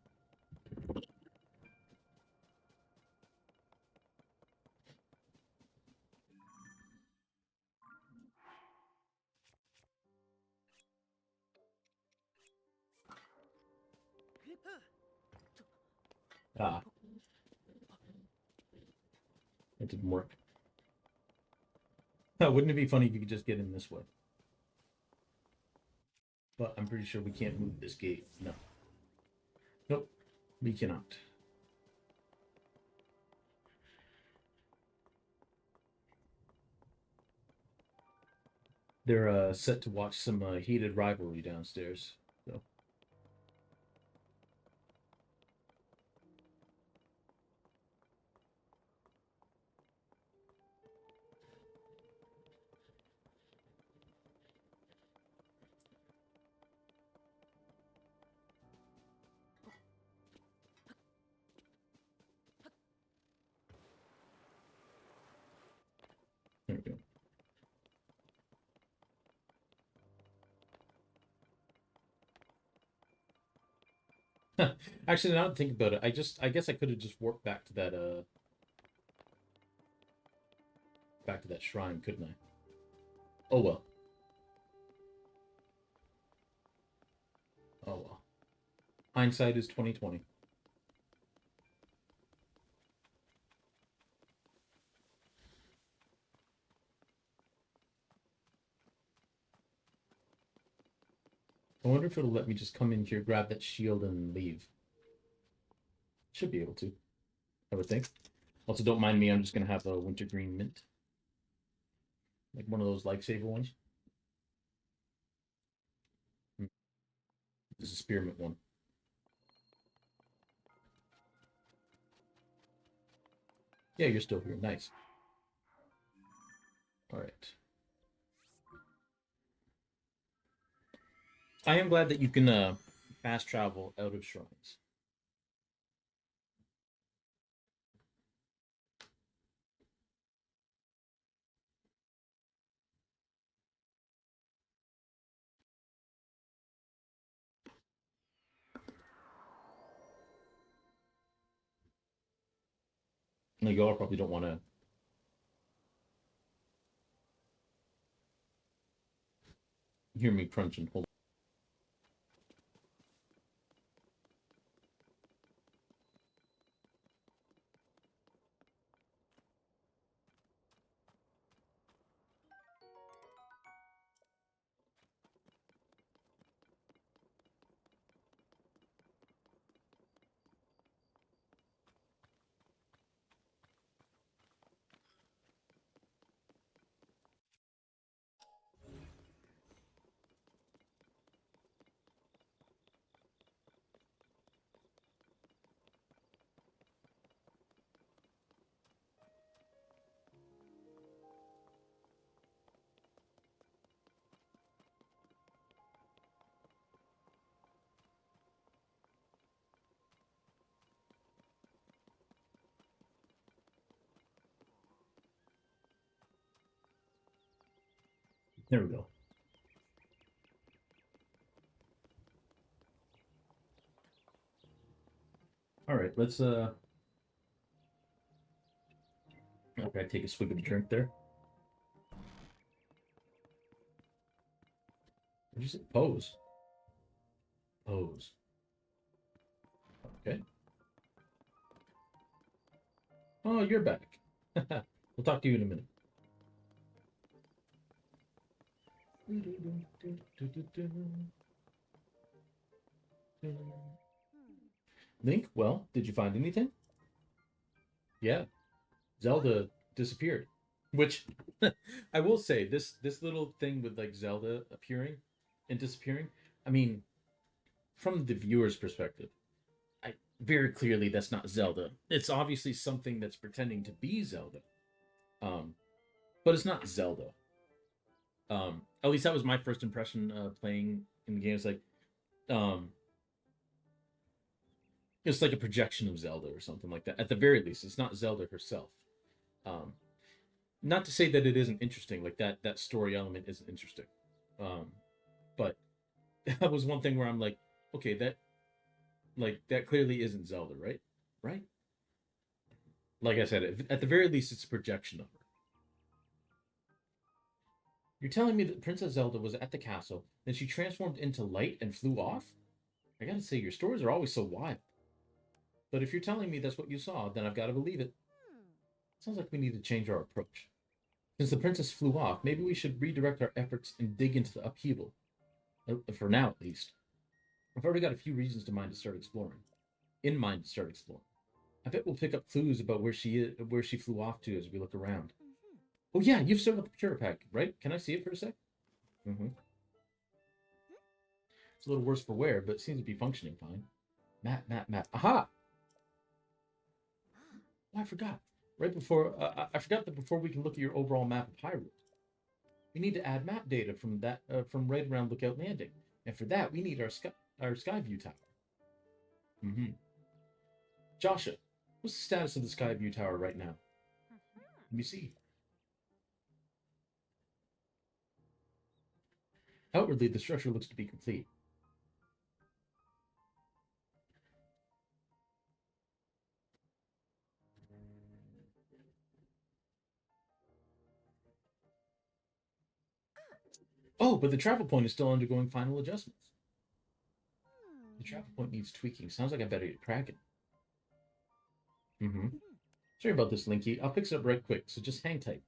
Ah, it didn't work. Wouldn't it be funny if you could just get in this way? But I'm pretty sure we can't move this gate. No. Nope. We cannot. They're set to watch some heated rivalry downstairs. So there we go. Actually, now that I think about it, I guess I could have just warped back to that shrine, couldn't I? Oh well. Oh well. Hindsight is 2020. I wonder if it'll let me just come in here, grab that shield, and leave. Should be able to, I would think. Also, don't mind me. I'm just gonna have a wintergreen mint, like one of those lifesaver ones. This is a spearmint one. Yeah, you're still here. Nice. All right. I am glad that you can fast travel out of shrines. Like y'all probably don't want to hear me crunching. Hold There we go. All right, let's okay, take a swig of the drink there. What did you say? Pose. Pose. Okay. Oh, you're back. We'll talk to you in a minute. Link, well, did you find anything? Yeah, Zelda disappeared. Which I will say, this little thing with like Zelda appearing and disappearing. I mean, from the viewer's perspective, I very clearly that's not Zelda. It's obviously something that's pretending to be Zelda. Um, but it's not Zelda. At least that was my first impression playing in the game. Um, it's like a projection of Zelda or something like that. At the very least, it's not Zelda herself. Um, Not to say that it isn't interesting, like that story element isn't interesting. Um, but that was one thing where I'm like, okay, that clearly isn't Zelda, right? Right? Like I said, at the very least, it's a projection of her. You're telling me that Princess Zelda was at the castle, then she transformed into light and flew off? I gotta say, your stories are always so wild. But if you're telling me that's what you saw, then I've got to believe it. Sounds like we need to change our approach. Since the princess flew off, maybe we should redirect our efforts and dig into the upheaval. For now, at least. I've already got a few reasons to mind to start exploring. In mind to start exploring. I bet we'll pick up clues about where she flew off to as we look around. Oh yeah, you've still got the Cure Pack, right? Can I see it for a sec? Mm-hmm. It's a little worse for wear, but it seems to be functioning fine. Map. Aha! Oh, I forgot. I forgot that before we can look at your overall map of Hyrule, we need to add map data from right around Lookout Landing, and for that we need our sky view tower. Mm-hmm. Joshua, what's the status of the sky view tower right now? Let me see. Outwardly, the structure looks to be complete. Oh, but the travel point is still undergoing final adjustments. The travel point needs tweaking. Sounds like I better get cracking. Mm-hmm. Sorry about this, Linky. I'll fix it up right quick, so just hang tight.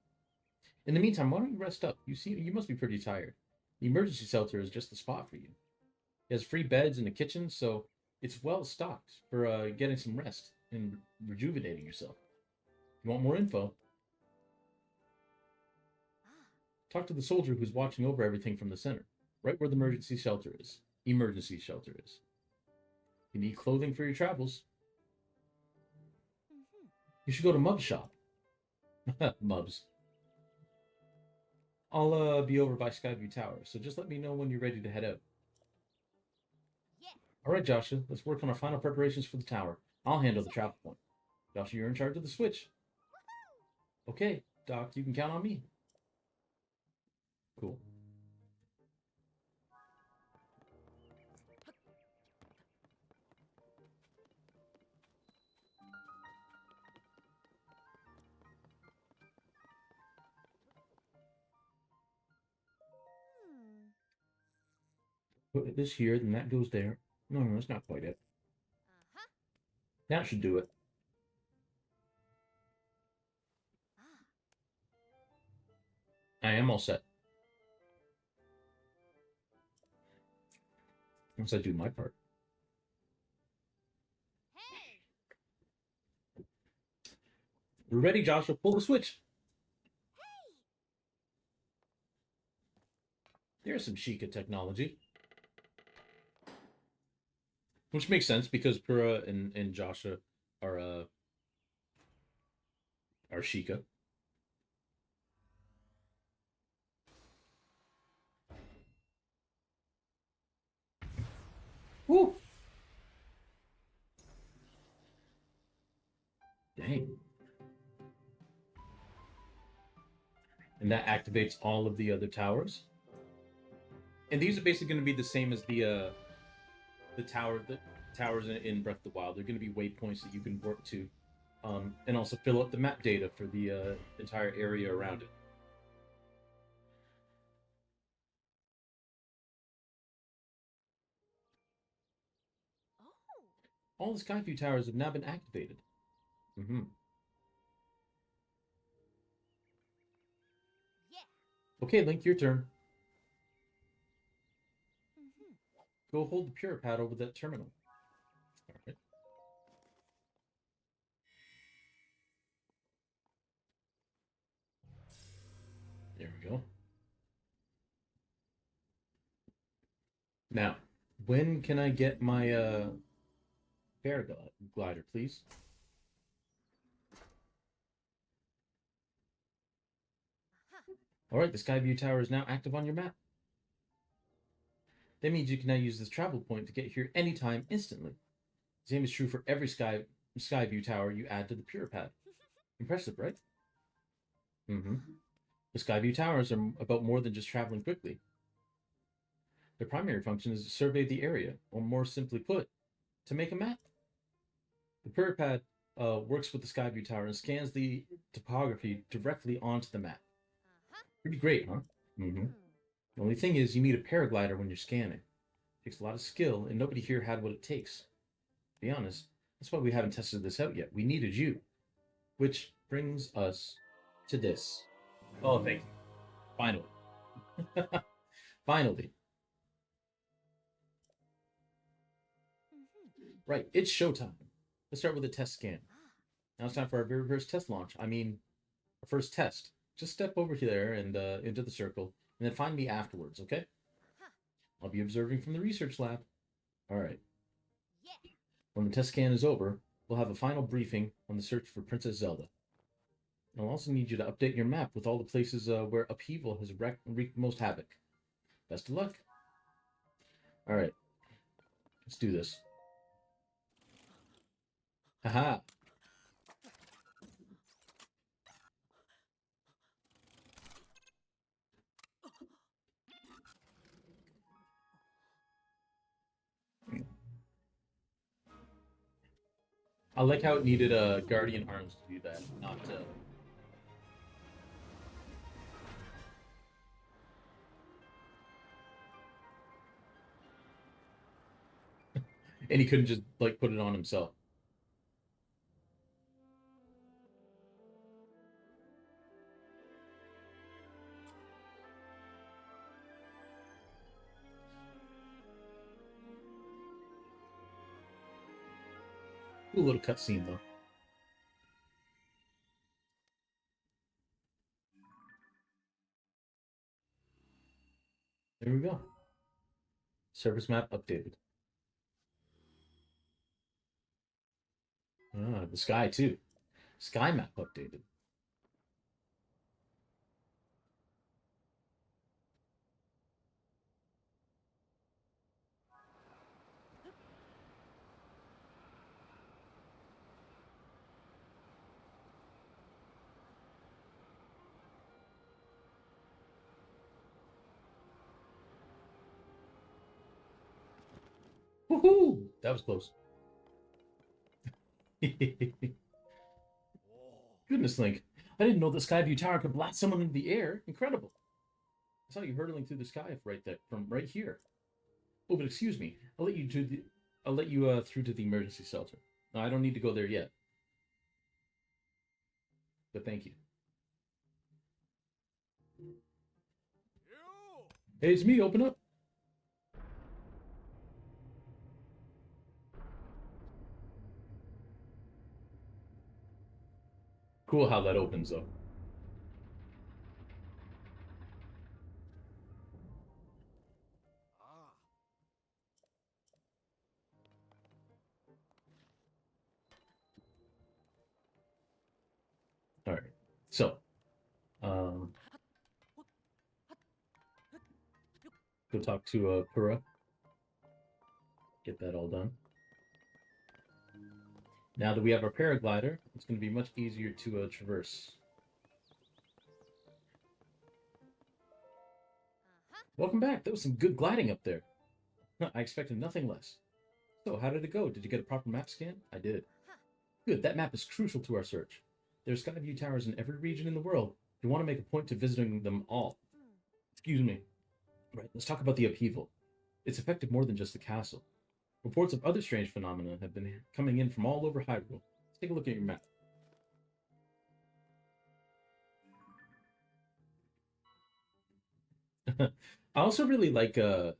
In the meantime, why don't you rest up? You must be pretty tired. The emergency shelter is just the spot for you. It has free beds in the kitchen, so it's well stocked for getting some rest and rejuvenating yourself. If you want more info, talk to the soldier who's watching over everything from the center, right where the emergency shelter is. Emergency shelter is. You need clothing for your travels. You should go to Mub's shop. Mubs. I'll be over by Skyview Tower, so just let me know when you're ready to head out. Yeah. All right, Joshua, let's work on our final preparations for the tower. I'll handle the travel point. Joshua, you're in charge of the switch. Okay, Doc, you can count on me. Cool. Put this here, then that goes there. No, that's not quite it. Uh-huh. That should do it. Ah. I am all set. Once I do my part. Hey. We're ready, Joshua. Pull the switch. Hey. There's some Sheikah technology. Which makes sense because Pura and Joshua are uh are Sheikah. Woo! Dang. And that activates all of the other towers. And these are basically going to be the same as the towers in Breath of the Wild. They're going to be waypoints that you can work to, and also fill up the map data for the entire area around it. Oh, All the Skyview towers have now been activated. Mm-hmm. yeah. Okay, Link, your turn. Mm-hmm. Go hold the Pure Pad over that terminal. All right. There we go. Now, when can I get my paraglider, please? Uh-huh. All right, the Skyview Tower is now active on your map. That means you can now use this travel point to get here anytime, instantly. The same is true for every Skyview Tower you add to the Pure Pad. Impressive, right? Mm-hmm. The Skyview Towers are about more than just traveling quickly. Their primary function is to survey the area, or more simply put, to make a map. The Pure Pad works with the Skyview Tower and scans the topography directly onto the map. Uh-huh. Pretty great, huh? Mm-hmm. Hmm. The only thing is, you need a paraglider when you're scanning. It takes a lot of skill, and nobody here had what it takes. To be honest, that's why we haven't tested this out yet. We needed you. Which brings us to this. Oh, thank you. Finally. Finally. Mm-hmm. Right, it's showtime. Let's start with a test scan. Ah. Now it's time for our very first test launch. I mean, our first test. Just step over there and into the circle, and then find me afterwards, okay? Uh-huh. I'll be observing from the research lab. All right. Yeah. When the test scan is over, we'll have a final briefing on the search for Princess Zelda. I'll also need you to update your map with all the places where upheaval has wreaked most havoc. Best of luck. All right, let's do this. Haha. I like how it needed guardian arms to do that, not. And he couldn't just like put it on himself. Cool little cutscene though. There we go. Surface map updated. Ah, the sky too. Sky map updated. Woohoo! That was close. Goodness, Link. I didn't know the Skyview Tower could blast someone into the air. Incredible. I saw you hurtling through the sky right there, from right here. Oh, but excuse me. I'll let you through to the emergency shelter. No, I don't need to go there yet. But thank you. Hey, it's me. Open up. Cool how that opens though. All right. So, um, go talk to Pura. Get that all done. Now that we have our paraglider, it's going to be much easier to traverse. Uh-huh. Welcome back. That was some good gliding up there. I expected nothing less. So, how did it go? Did you get a proper map scan? I did. Huh. Good, that map is crucial to our search. There's Skyview towers in every region in the world. You want to make a point to visiting them all. Hmm. Excuse me. Right, let's talk about the upheaval. It's affected more than just the castle. Reports of other strange phenomena have been coming in from all over Hyrule. Let's take a look at your map. I also really like now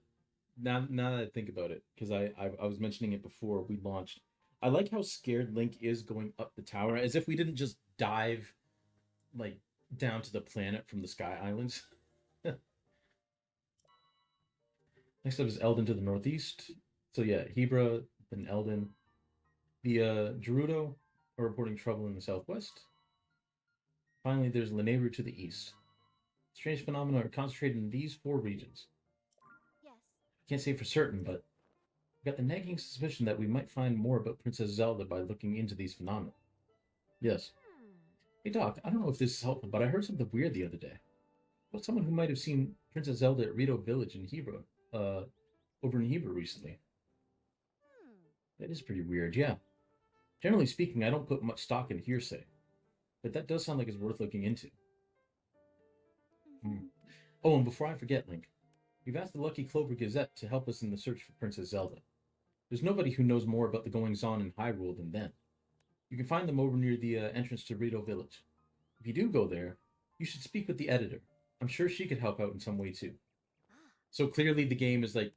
that I think about it, because I was mentioning it before we launched. I like how scared Link is going up the tower, as if we didn't just dive like down to the planet from the Sky Islands. Next up is Eldin to the northeast. So yeah, Hebra, then Eldin. The Gerudo are reporting trouble in the southwest. Finally, there's Lanayru to the east. Strange phenomena are concentrated in these four regions. Yes. I can't say for certain, but I've got the nagging suspicion that we might find more about Princess Zelda by looking into these phenomena. Yes. Hmm. Hey Doc, I don't know if this is helpful, but I heard something weird the other day. About someone who might have seen Princess Zelda at Rito Village in Hebra, over in Hebra recently. Hmm. That is pretty weird, yeah. Generally speaking, I don't put much stock in hearsay, but that does sound like it's worth looking into. Mm-hmm. Hmm. Oh, and before I forget, Link, we've asked the Lucky Clover Gazette to help us in the search for Princess Zelda. There's nobody who knows more about the goings on in Hyrule than them. You can find them over near the entrance to Rito Village. If you do go there, you should speak with the editor. I'm sure she could help out in some way too. Ah. So clearly, the game is like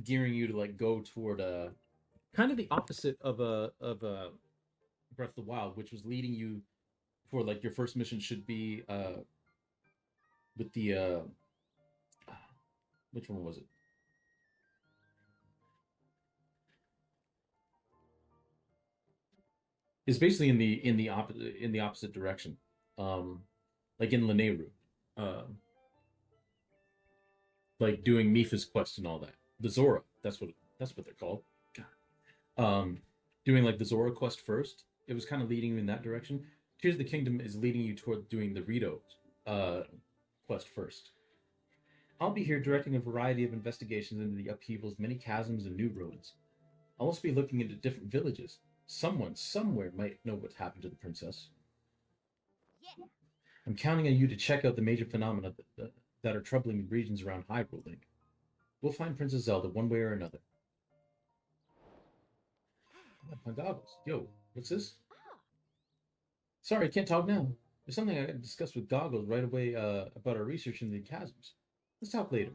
gearing you to like go toward kind of the opposite of Breath of the Wild, which was leading you for like your first mission should be with the which one was it? It's basically in the opposite direction, um, like in Lanayru, um, like doing Mipha's quest and all that. The Zora, that's what they're called. God. Doing like the Zora quest first. It was kind of leading you in that direction. Tears of the Kingdom is leading you toward doing the Rito uh, quest first. I'll be here directing a variety of investigations into the upheavals, many chasms, and new roads. I'll also be looking into different villages. Someone somewhere might know what happened to the princess. Yeah. I'm counting on you to check out the major phenomena that are troubling regions around Hyrule Link. We'll find Princess Zelda one way or another. My goggles. Yo, what's this? Ah. Sorry, I can't talk now. There's something I got to discuss with Goggles right away about our research into the chasms. Let's talk later.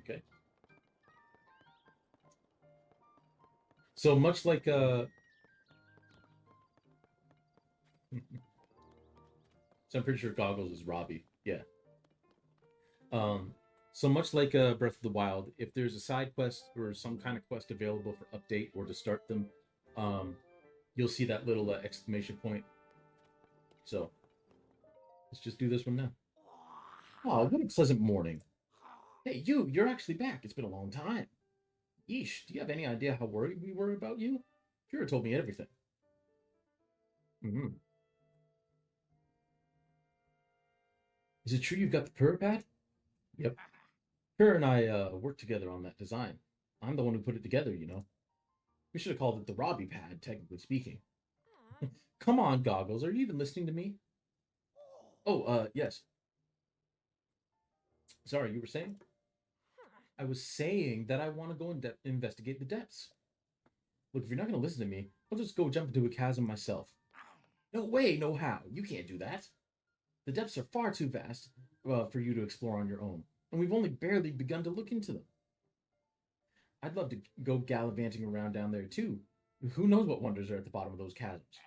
Okay. So much like so I'm pretty sure Goggles is Robbie. Yeah. Um, so much like Breath of the Wild, if there's a side quest or some kind of quest available for update or to start them, um, you'll see that little exclamation point. So let's just do this one now. Oh, what a pleasant morning. Hey, you're actually back. It's been a long time. Yeesh, do you have any idea how worried we were about you? Kira told me everything. Hmm. Is it true you've got the Purr pad? Yep. Kira and I worked together on that design. I'm the one who put it together, you know. We should have called it the Robbie pad, technically speaking. Ah. Come on, Goggles, are you even listening to me? Oh, yes. Sorry, you were saying? Huh. I was saying that I want to go and investigate the depths. Look, if you're not going to listen to me, I'll just go jump into a chasm myself. No way, no how. You can't do that. The depths are far too vast for you to explore on your own, and we've only barely begun to look into them. I'd love to go gallivanting around down there too. Who knows what wonders are at the bottom of those chasms?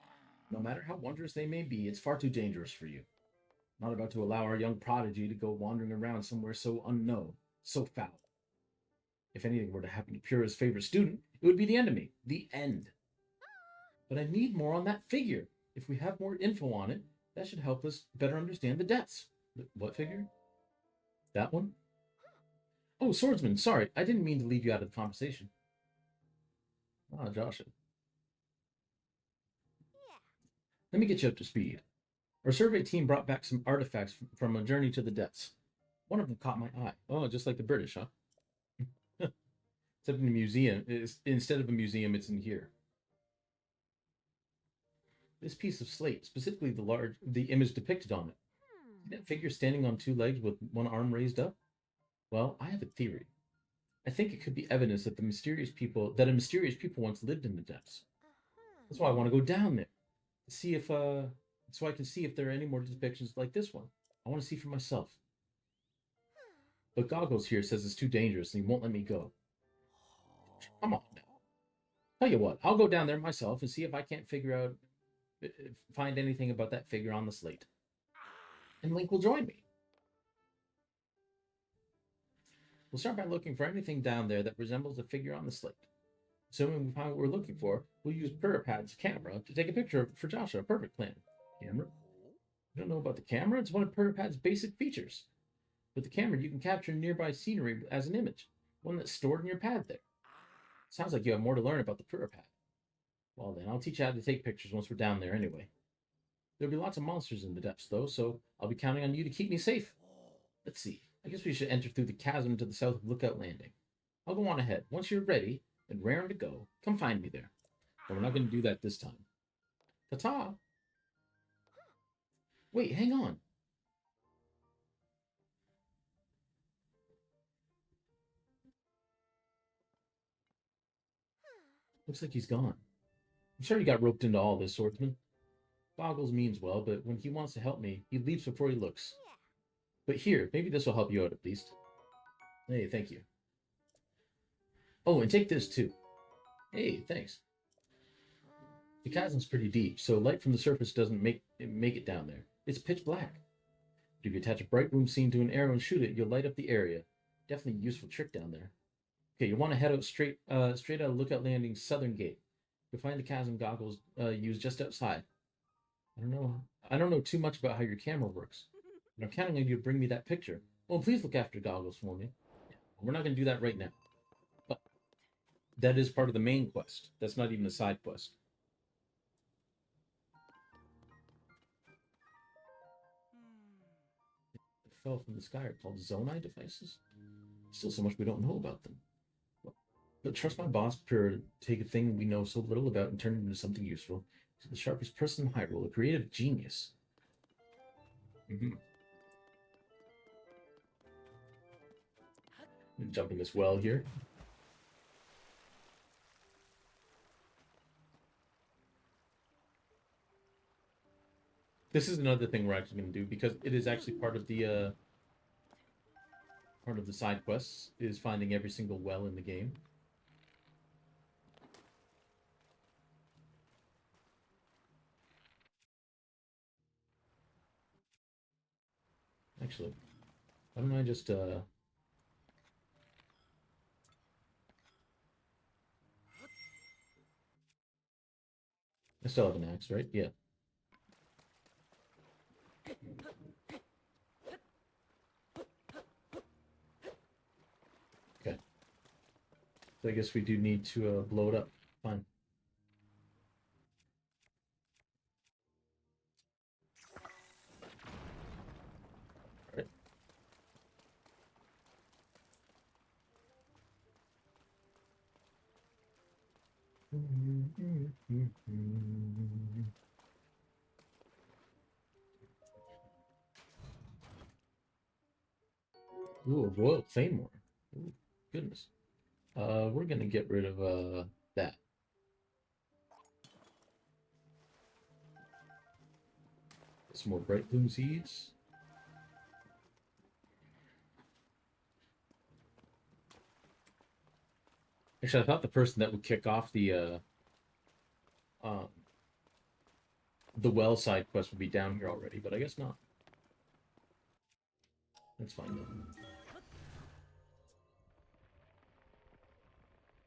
No matter how wondrous they may be, it's far too dangerous for you. Not about to allow our young prodigy to go wandering around somewhere so unknown, so foul. If anything were to happen to Pura's favorite student, it would be the end of me. The end. But I need more on that figure. If we have more info on it, that should help us better understand the depths. What figure? That one? Oh, swordsman, sorry, I didn't mean to leave you out of the conversation. Ah, Josh. Yeah. Let me get you up to speed. Our survey team brought back some artifacts from a journey to the depths. One of them caught my eye. Oh, just like the British, huh? Except in a museum. Instead of a museum, it's in here. This piece of slate, specifically the image depicted on it. See Hmm. that figure standing on two legs with one arm raised up? Well, I have a theory. I think it could be evidence that a mysterious people once lived in the depths. That's why I Uh-huh. want to go down there to see if so I can see if there are any more depictions like this one. I want to see for myself. But Goggles here says it's too dangerous and he won't let me go. Come on now. Tell you what, I'll go down there myself and see if I can't find anything about that figure on the slate. And Link will join me. We'll start by looking for anything down there that resembles a figure on the slate. Assuming we find what we're looking for, we'll use Purrpad's camera to take a picture for Joshua. Perfect plan. Camera? You don't know about the camera? It's one of Purrpad's basic features. With the camera, you can capture nearby scenery as an image, one that's stored in your pad there. Sounds like you have more to learn about the Purrpad. Well then, I'll teach you how to take pictures once we're down there anyway. There'll be lots of monsters in the depths though, so I'll be counting on you to keep me safe. Let's see. I guess we should enter through the chasm to the south of Lookout Landing. I'll go on ahead. Once you're ready and raring to go, come find me there. But we're not going to do that this time. Ta-ta! Wait, hang on. Looks like he's gone. I'm sorry you got roped into all this, swordsman. Boggles means well, but when he wants to help me, he leaps before he looks. Yeah. But here, maybe this will help you out at least. Hey, thank you. Oh, and take this too. Hey, thanks. The chasm's pretty deep, so light from the surface doesn't make it down there. It's pitch black. But if you attach a bright boom scene to an arrow and shoot it, you'll light up the area. Definitely a useful trick down there. Okay, you want to head out straight out of Lookout Landing's southern gate. You'll find the chasm goggles used just outside. I don't know too much about how your camera works, but I'm counting on you to bring me that picture. Oh, please look after goggles for me. Yeah, we're not going to do that right now, but that is part of the main quest. That's not even a side quest. It fell from the sky are called Zonai devices. Still so much we don't know about them. But trust my boss, Pure, to take a thing we know so little about and turn it into something useful. He's the sharpest person in Hyrule, a creative genius. Mm-hmm. Jump in this well here. This is another thing we're actually going to do because it is actually part of the side quests is finding every single well in the game. Actually, why don't I just I still have an axe, right? Yeah. Okay. So I guess we do need to blow it up. Fine. All right. Ooh, a royal claymore. Ooh, goodness. We're gonna get rid of that. Some more bright bloom seeds. Actually, I thought the person that would kick off um, the well side quest would be down here already, but I guess not. That's fine though.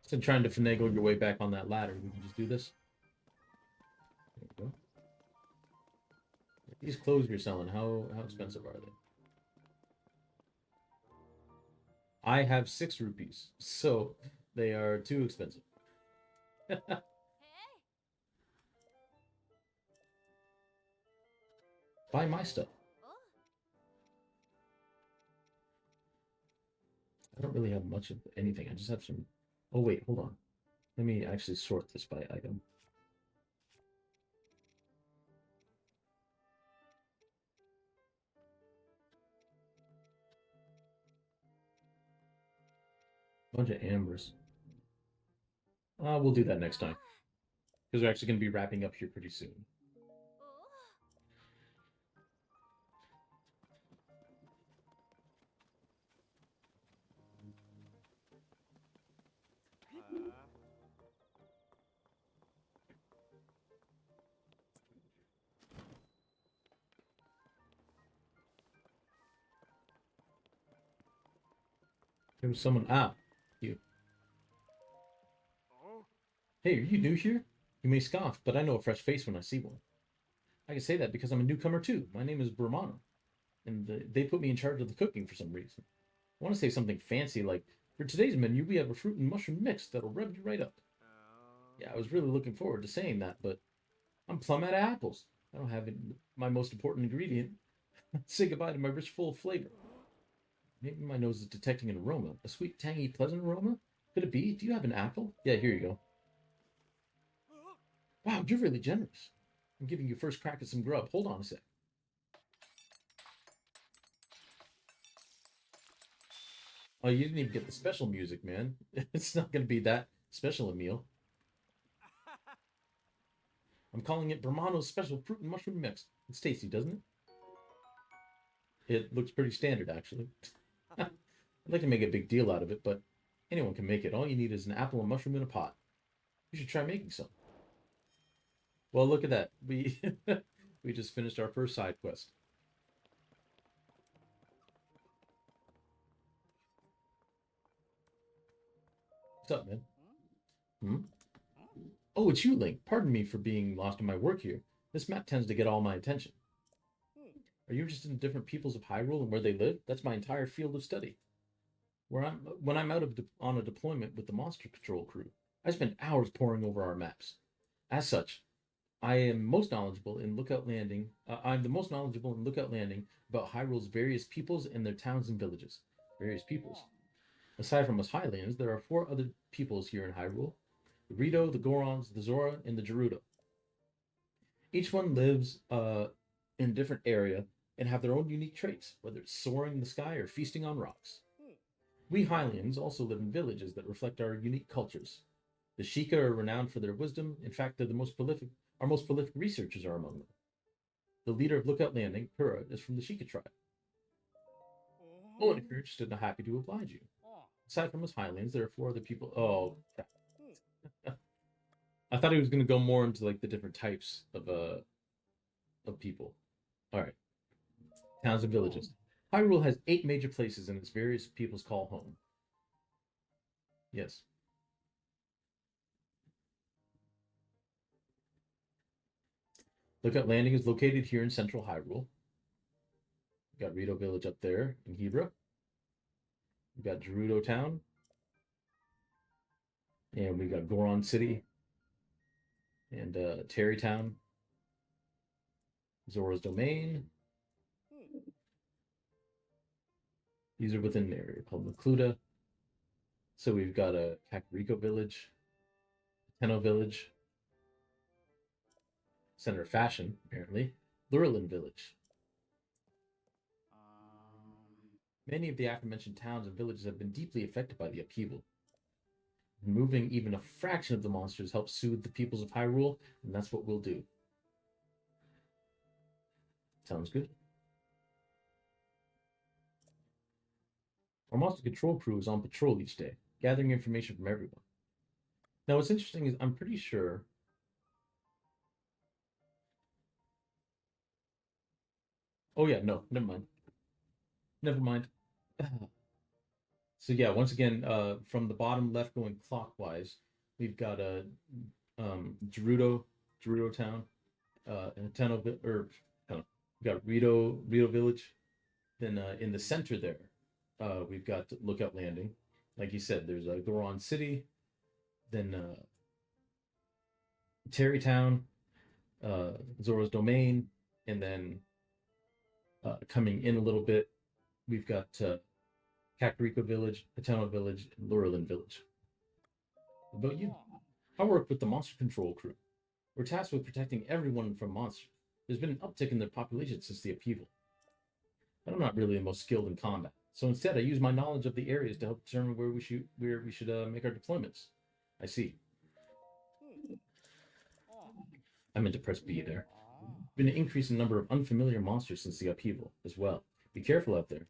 Instead of trying to finagle your way back on that ladder, we can just do this. There we go. These clothes you're selling, how expensive are they? I have 6 rupees, so they are too expensive. Hey. Buy my stuff. Oh. I don't really have much of anything. I just have some. Oh wait, hold on. Let me actually sort this by item. Bunch of ambers. We'll do that next time because we're actually going to be wrapping up here pretty soon. There was someone. You. Hey, are you new here? You may scoff, but I know a fresh face when I see one. I can say that because I'm a newcomer too. My name is Brahmano, and they put me in charge of the cooking for some reason. I want to say something fancy like, for today's menu, we have a fruit and mushroom mix that'll rev you right up. Yeah, I was really looking forward to saying that, but I'm plumb out of apples. I don't have my most important ingredient. Say goodbye to my rich, full flavor. Maybe my nose is detecting an aroma. A sweet, tangy, pleasant aroma? Could it be? Do you have an apple? Yeah, here you go. Wow, you're really generous. I'm giving you first crack at some grub. Hold on a sec. Oh, you didn't even get the special music, man. It's not going to be that special a meal. I'm calling it Brahmano's special fruit and mushroom mix. It's tasty, doesn't it? It looks pretty standard, actually. I'd like to make a big deal out of it, but anyone can make it. All you need is an apple and mushroom in a pot. You should try making some. Well, look at that. We we just finished our first side quest. What's up, man? Hmm? Oh, it's you, Link. Pardon me for being lost in my work here. This map tends to get all my attention. Are you interested in different peoples of Hyrule and where they live? That's my entire field of study. When I'm out on a deployment with the Monster Patrol crew, I spend hours poring over our maps. As such, I am most knowledgeable in Lookout Landing. I'm the most knowledgeable in Lookout Landing about Hyrule's various peoples and their towns and villages. Various peoples. Aside from us Highlands, there are four other peoples here in Hyrule: the Rito, the Gorons, the Zora, and the Gerudo. Each one lives in a different area and have their own unique traits, whether it's soaring in the sky or feasting on rocks. We Hylians also live in villages that reflect our unique cultures. The Sheikah are renowned for their wisdom. In fact, they're the most prolific. Our most prolific researchers are among them. The leader of Lookout Landing, Pura, is from the Sheikah tribe. Oh, and if you're interested, I'm happy to oblige you. Aside from us Highlands, there are four other people. Oh, I thought he was going to go more into like the different types of people. All right, towns and villages. Hyrule has 8 major places and its various peoples call home. Yes. Lookout Landing is located here in central Hyrule. We've got Rito Village up there in Hebra. We've got Gerudo Town. And we've got Goron City and Terrytown. Zora's Domain. These are within an area called Macluda. So we've got a Kakariko Village, Tenno Village, Center of Fashion, apparently, Lurelin Village. Many of the aforementioned towns and villages have been deeply affected by the upheaval. Removing even a fraction of the monsters helps soothe the peoples of Hyrule, and that's what we'll do. Sounds good. Our monster control crew is on patrol each day, gathering information from everyone. Now, what's interesting is I'm pretty sure. Oh yeah, no, never mind. Never mind. So yeah, once again, from the bottom left going clockwise, we've got a Gerudo town, and Tenno or we got Rito Village. Then in the center there, we've got Lookout Landing. Like you said, there's a Goron City, then Terrytown, Zora's Domain, and then coming in a little bit, we've got Kakariko Village, Pateno Village, and Lurelin Village. What about you? I work with the Monster Control Crew. We're tasked with protecting everyone from monsters. There's been an uptick in their population since the upheaval, but I'm not really the most skilled in combat. So instead, I use my knowledge of the areas to help determine where we should make our deployments. I see. I meant to press B there. Been an increase in number of unfamiliar monsters since the upheaval as well. Be careful out there.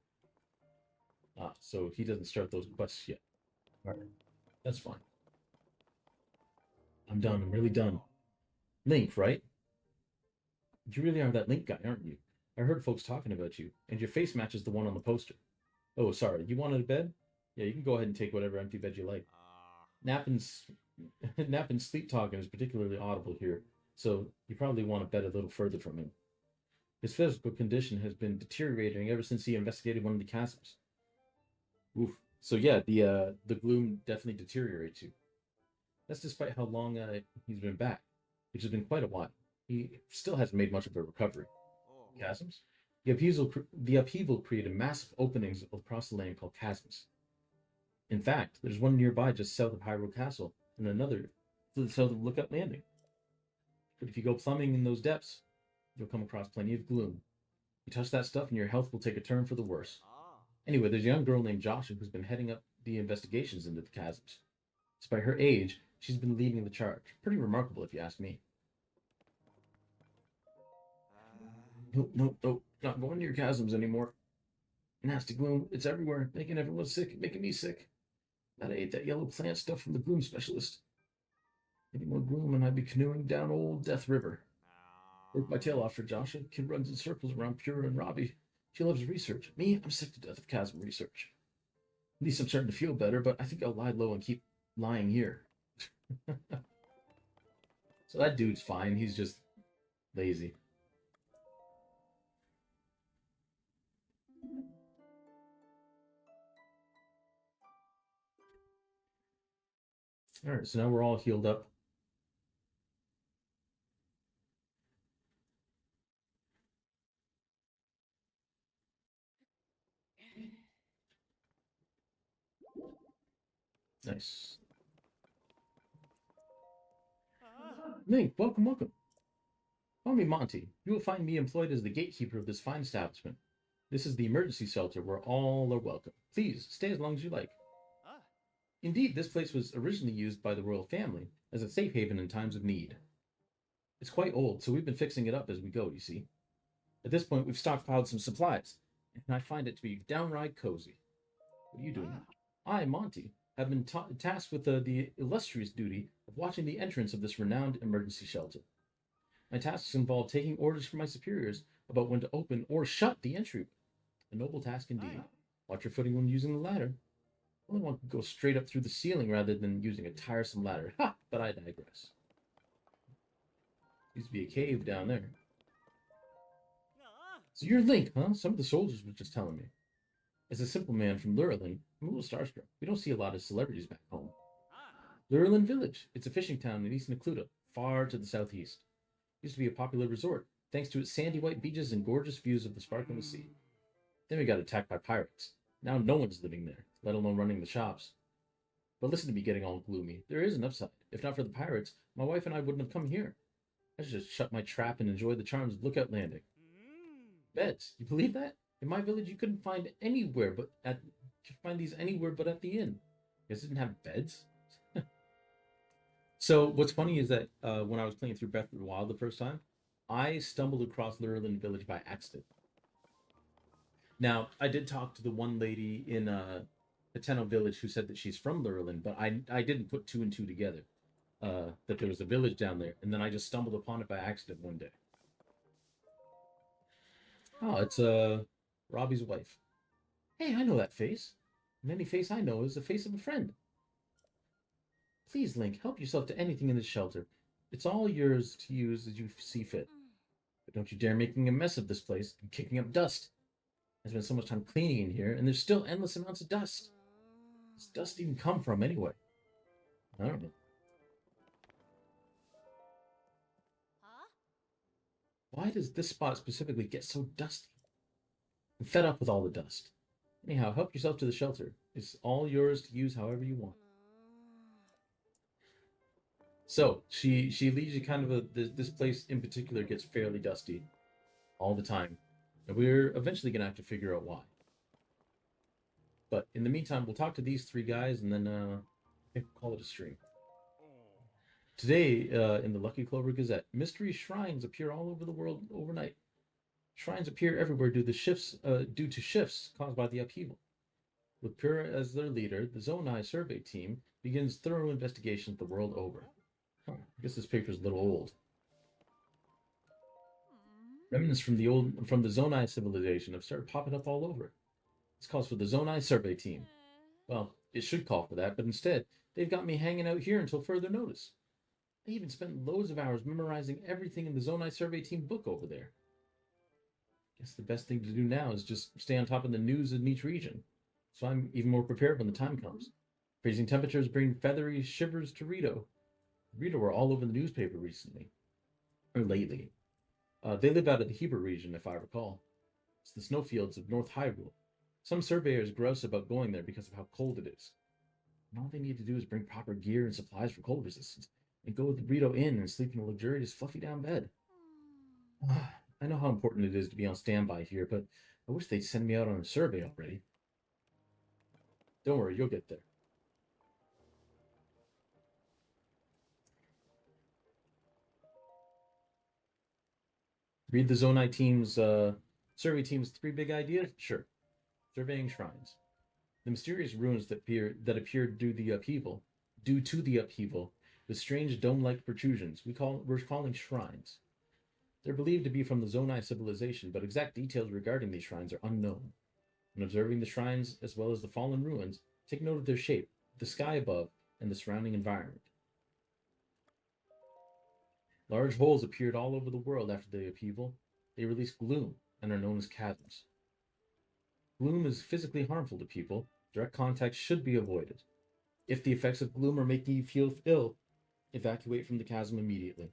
Ah, so he doesn't start those quests yet. All right, that's fine. I'm done. I'm really done. Link, right? You really are that Link guy, aren't you? I heard folks talking about you, and your face matches the one on the poster. Oh, sorry. You wanted a bed? Yeah, you can go ahead and take whatever empty bed you like. Napping, napping sleep talking is particularly audible here, so you probably want a bed a little further from him. His physical condition has been deteriorating ever since he investigated one of the chasms. Oof. So yeah, the gloom definitely deteriorates you. That's despite how long he's been back, which has been quite a while. He still hasn't made much of a recovery. Chasms? The upheaval created massive openings across the land called chasms. In fact, there's one nearby just south of Hyrule Castle, and another to the south of Lookout Landing. But if you go plumbing in those depths, you'll come across plenty of gloom. You touch that stuff, and your health will take a turn for the worse. Anyway, there's a young girl named Joshua who's been heading up the investigations into the chasms. Despite her age, she's been leading the charge. Pretty remarkable, if you ask me. Nope, nope, nope. Not going near chasms anymore. Nasty gloom. It's everywhere, making everyone sick, making me sick. Glad I ate that yellow plant stuff from the gloom specialist. Any more gloom and I'd be canoeing down old Death River. Work my tail off for Joshua. Kid runs in circles around Pura and Robbie. She loves research. Me, I'm sick to death of chasm research. At least I'm starting to feel better, but I think I'll lie low and keep lying here. So that dude's fine. He's just lazy. All right, so now we're all healed up. Nice. Link, welcome, welcome. Call me Monty. You will find me employed as the gatekeeper of this fine establishment. This is the emergency shelter where all are welcome. Please stay as long as you like. Indeed, this place was originally used by the royal family as a safe haven in times of need. It's quite old, so we've been fixing it up as we go, you see. At this point, we've stockpiled some supplies, and I find it to be downright cozy. What are you doing? I, Monty, have been tasked with the illustrious duty of watching the entrance of this renowned emergency shelter. My tasks involve taking orders from my superiors about when to open or shut the entry. A noble task indeed. Watch your footing when using the ladder. Only one can go straight up through the ceiling rather than using a tiresome ladder. Ha! But I digress. Used to be a cave down there. So you're Link, huh? Some of the soldiers were just telling me. As a simple man from Lurelin, I'm a little starstruck. We don't see a lot of celebrities back home. Lurelin Village. It's a fishing town in East Nakluta, far to the southeast. Used to be a popular resort, thanks to its sandy white beaches and gorgeous views of the sparkling sea. Then we got attacked by pirates. Now no one's living there, let alone running the shops. But listen to me getting all gloomy. There is an upside. If not for the pirates, my wife and I wouldn't have come here. I should just shut my trap and enjoy the charms of Lookout Landing. Beds. You believe that? In my village, you couldn't find these anywhere but at the inn. You guys didn't have beds. So what's funny is that when I was playing through Breath of the Wild the first time, I stumbled across Lurelin Village by accident. Now I did talk to the one lady in Pateno Village who said that she's from Lurelin, but I didn't put two and two together that there was a village down there, and then I just stumbled upon it by accident one day. Oh, it's Robbie's wife. Hey, I know that face. And any face I know is the face of a friend. Please, Link, help yourself to anything in this shelter. It's all yours to use as you see fit. But don't you dare making a mess of this place and kicking up dust. I spent so much time cleaning in here, and there's still endless amounts of dust. Does dust even come from anyway? I don't know. Why does this spot specifically get so dusty? I'm fed up with all the dust. Anyhow, help yourself to the shelter. It's all yours to use however you want. So she leaves you kind of this place in particular gets fairly dusty all the time, and we're eventually gonna have to figure out why. But in the meantime, we'll talk to these three guys and then call it a stream. Today, in the Lucky Clover Gazette, mystery shrines appear all over the world overnight. Shrines appear everywhere due to shifts caused by the upheaval. With Pura as their leader, the Zonai survey team begins thorough investigations the world over. Huh, I guess this paper's a little old. Remnants from the Zonai civilization have started popping up all over. This calls for the Zonai survey team. Well, it should call for that, but instead, they've got me hanging out here until further notice. I even spent loads of hours memorizing everything in the Zonai survey team book over there. Guess the best thing to do now is just stay on top of the news in each region, so I'm even more prepared when the time comes. Freezing temperatures bring feathery shivers to Rito. Rito were all over the newspaper recently, or lately. They live out of the Heber region, if I recall. It's the snowfields of North Hyrule. Some surveyors grouse about going there because of how cold it is. And all they need to do is bring proper gear and supplies for cold resistance, and go to the Rito Inn and sleep in a luxurious fluffy down bed. I know how important it is to be on standby here, but I wish they'd send me out on a survey already. Don't worry, you'll get there. Read the Zonai team's survey team's three big ideas? Sure. Surveying shrines. The mysterious ruins that appeared due to the upheaval, with strange dome-like protrusions we're calling shrines. They're believed to be from the Zonai civilization, but exact details regarding these shrines are unknown. When observing the shrines as well as the fallen ruins, take note of their shape, the sky above, and the surrounding environment. Large holes appeared all over the world after the upheaval. They release gloom and are known as chasms. Gloom is physically harmful to people. Direct contact should be avoided. If the effects of gloom are making you feel ill, evacuate from the chasm immediately.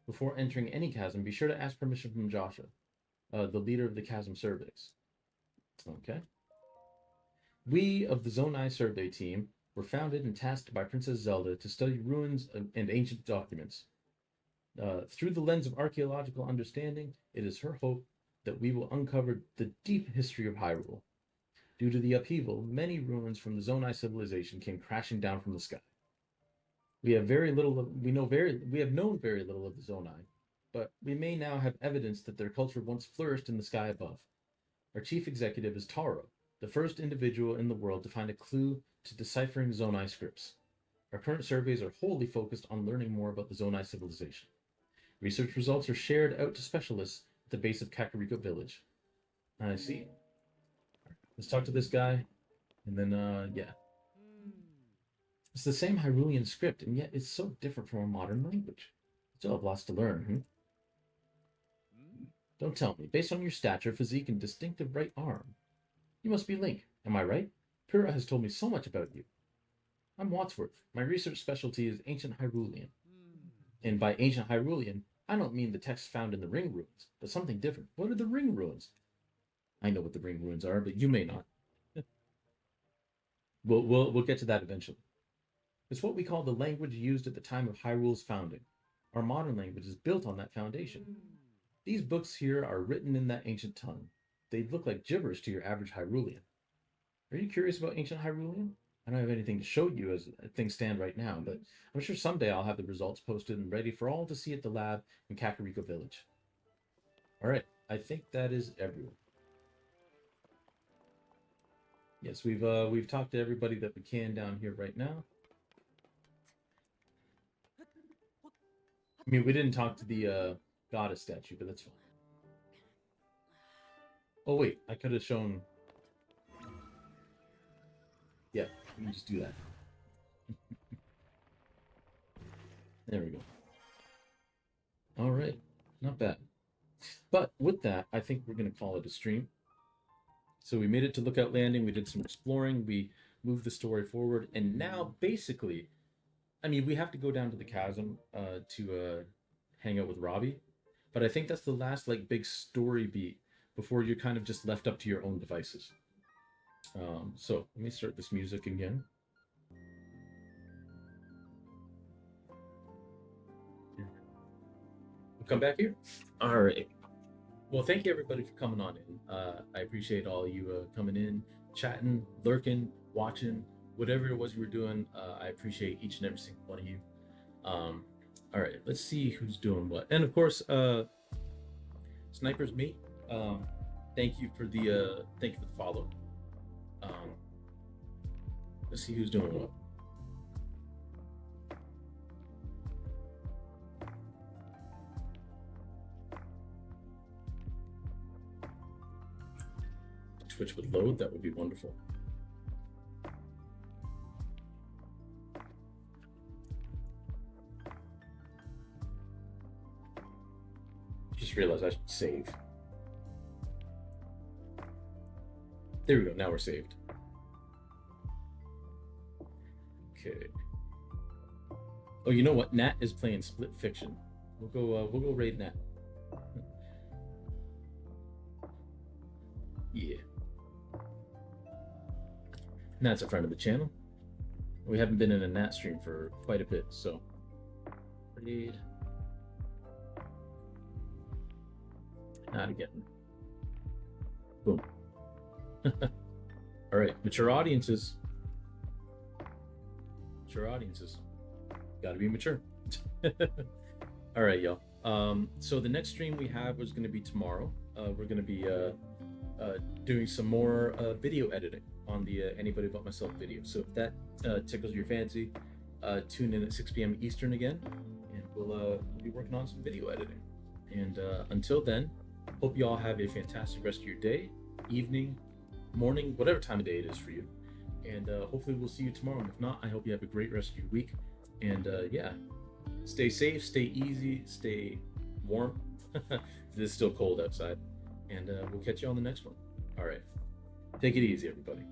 Before entering any chasm, be sure to ask permission from Joshua, the leader of the chasm surveys. Okay. We of the Zonai survey team were founded and tasked by Princess Zelda to study ruins and ancient documents. Through the lens of archaeological understanding, it is her hope that we will uncover the deep history of Hyrule. Due to the upheaval, many ruins from the Zonai civilization came crashing down from the sky. We have known very little of the Zonai, but we may now have evidence that their culture once flourished in the sky above. Our chief executive is Taro, the first individual in the world to find a clue to deciphering Zonai scripts. Our current surveys are wholly focused on learning more about the Zonai civilization. Research results are shared out to specialists at the base of Kakariko Village. I see. Let's talk to this guy, and then, yeah. It's the same Hyrulean script, and yet it's so different from our modern language. Still have lots to learn, Don't tell me. Based on your stature, physique, and distinctive right arm, you must be Link. Am I right? Pyrrha has told me so much about you. I'm Wadsworth. My research specialty is ancient Hyrulean. And by ancient Hyrulean, I don't mean the text found in the ring ruins, but something different. What are the ring ruins? I know what the ring ruins are, but you may not. We'll get to that eventually. It's what we call the language used at the time of Hyrule's founding. Our modern language is built on that foundation. These books here are written in that ancient tongue. They look like gibberish to your average Hyrulean. Are you curious about ancient Hyrulean? I don't have anything to show you as things stand right now, but I'm sure someday I'll have the results posted and ready for all to see at the lab in Kakariko Village. All right, I think that is everyone. Yes, we've talked to everybody that we can down here right now. I mean, we didn't talk to the goddess statue, but that's fine. Oh wait, I could have shown. Yeah, we can just do that. There we go. All right, not bad. But with that, I think we're gonna call it a stream. So we made it to Lookout Landing. We did some exploring. We moved the story forward, and now basically, I mean, we have to go down to the chasm to hang out with Robbie, but I think that's the last like big story beat before you're kind of just left up to your own devices. So let me start this music again. We'll come back here. All right. Well, thank you everybody for coming on in. I appreciate all you coming in, chatting, lurking, watching, whatever it was you were doing. I appreciate each and every single one of you. Um, all right, let's see who's doing what. And of course, Sniper's me. Um, thank you for the follow. Um, let's see who's doing what. Twitch would load. That would be wonderful. Just realized I should save. There we go. Now we're saved. Okay. Oh, you know what? Nat is playing Split Fiction. We'll go. We'll go raid Nat. Yeah. Nat's a friend of the channel. We haven't been in a Nat stream for quite a bit, so raid. Not again. Boom. All right, mature audiences. Mature audiences. Got to be mature. All right, y'all. So the next stream we have was going to be tomorrow. We're going to be doing some more video editing on the Anybody But Myself video. So if that tickles your fancy, tune in at 6 p.m. Eastern again, and we'll be working on some video editing. And until then, hope you all have a fantastic rest of your day, evening, morning, whatever time of day it is for you. And hopefully we'll see you tomorrow. And if not, I hope you have a great rest of your week. And yeah, stay safe, stay easy, stay warm. It is still cold outside. And we'll catch you on the next one. All right. Take it easy, everybody.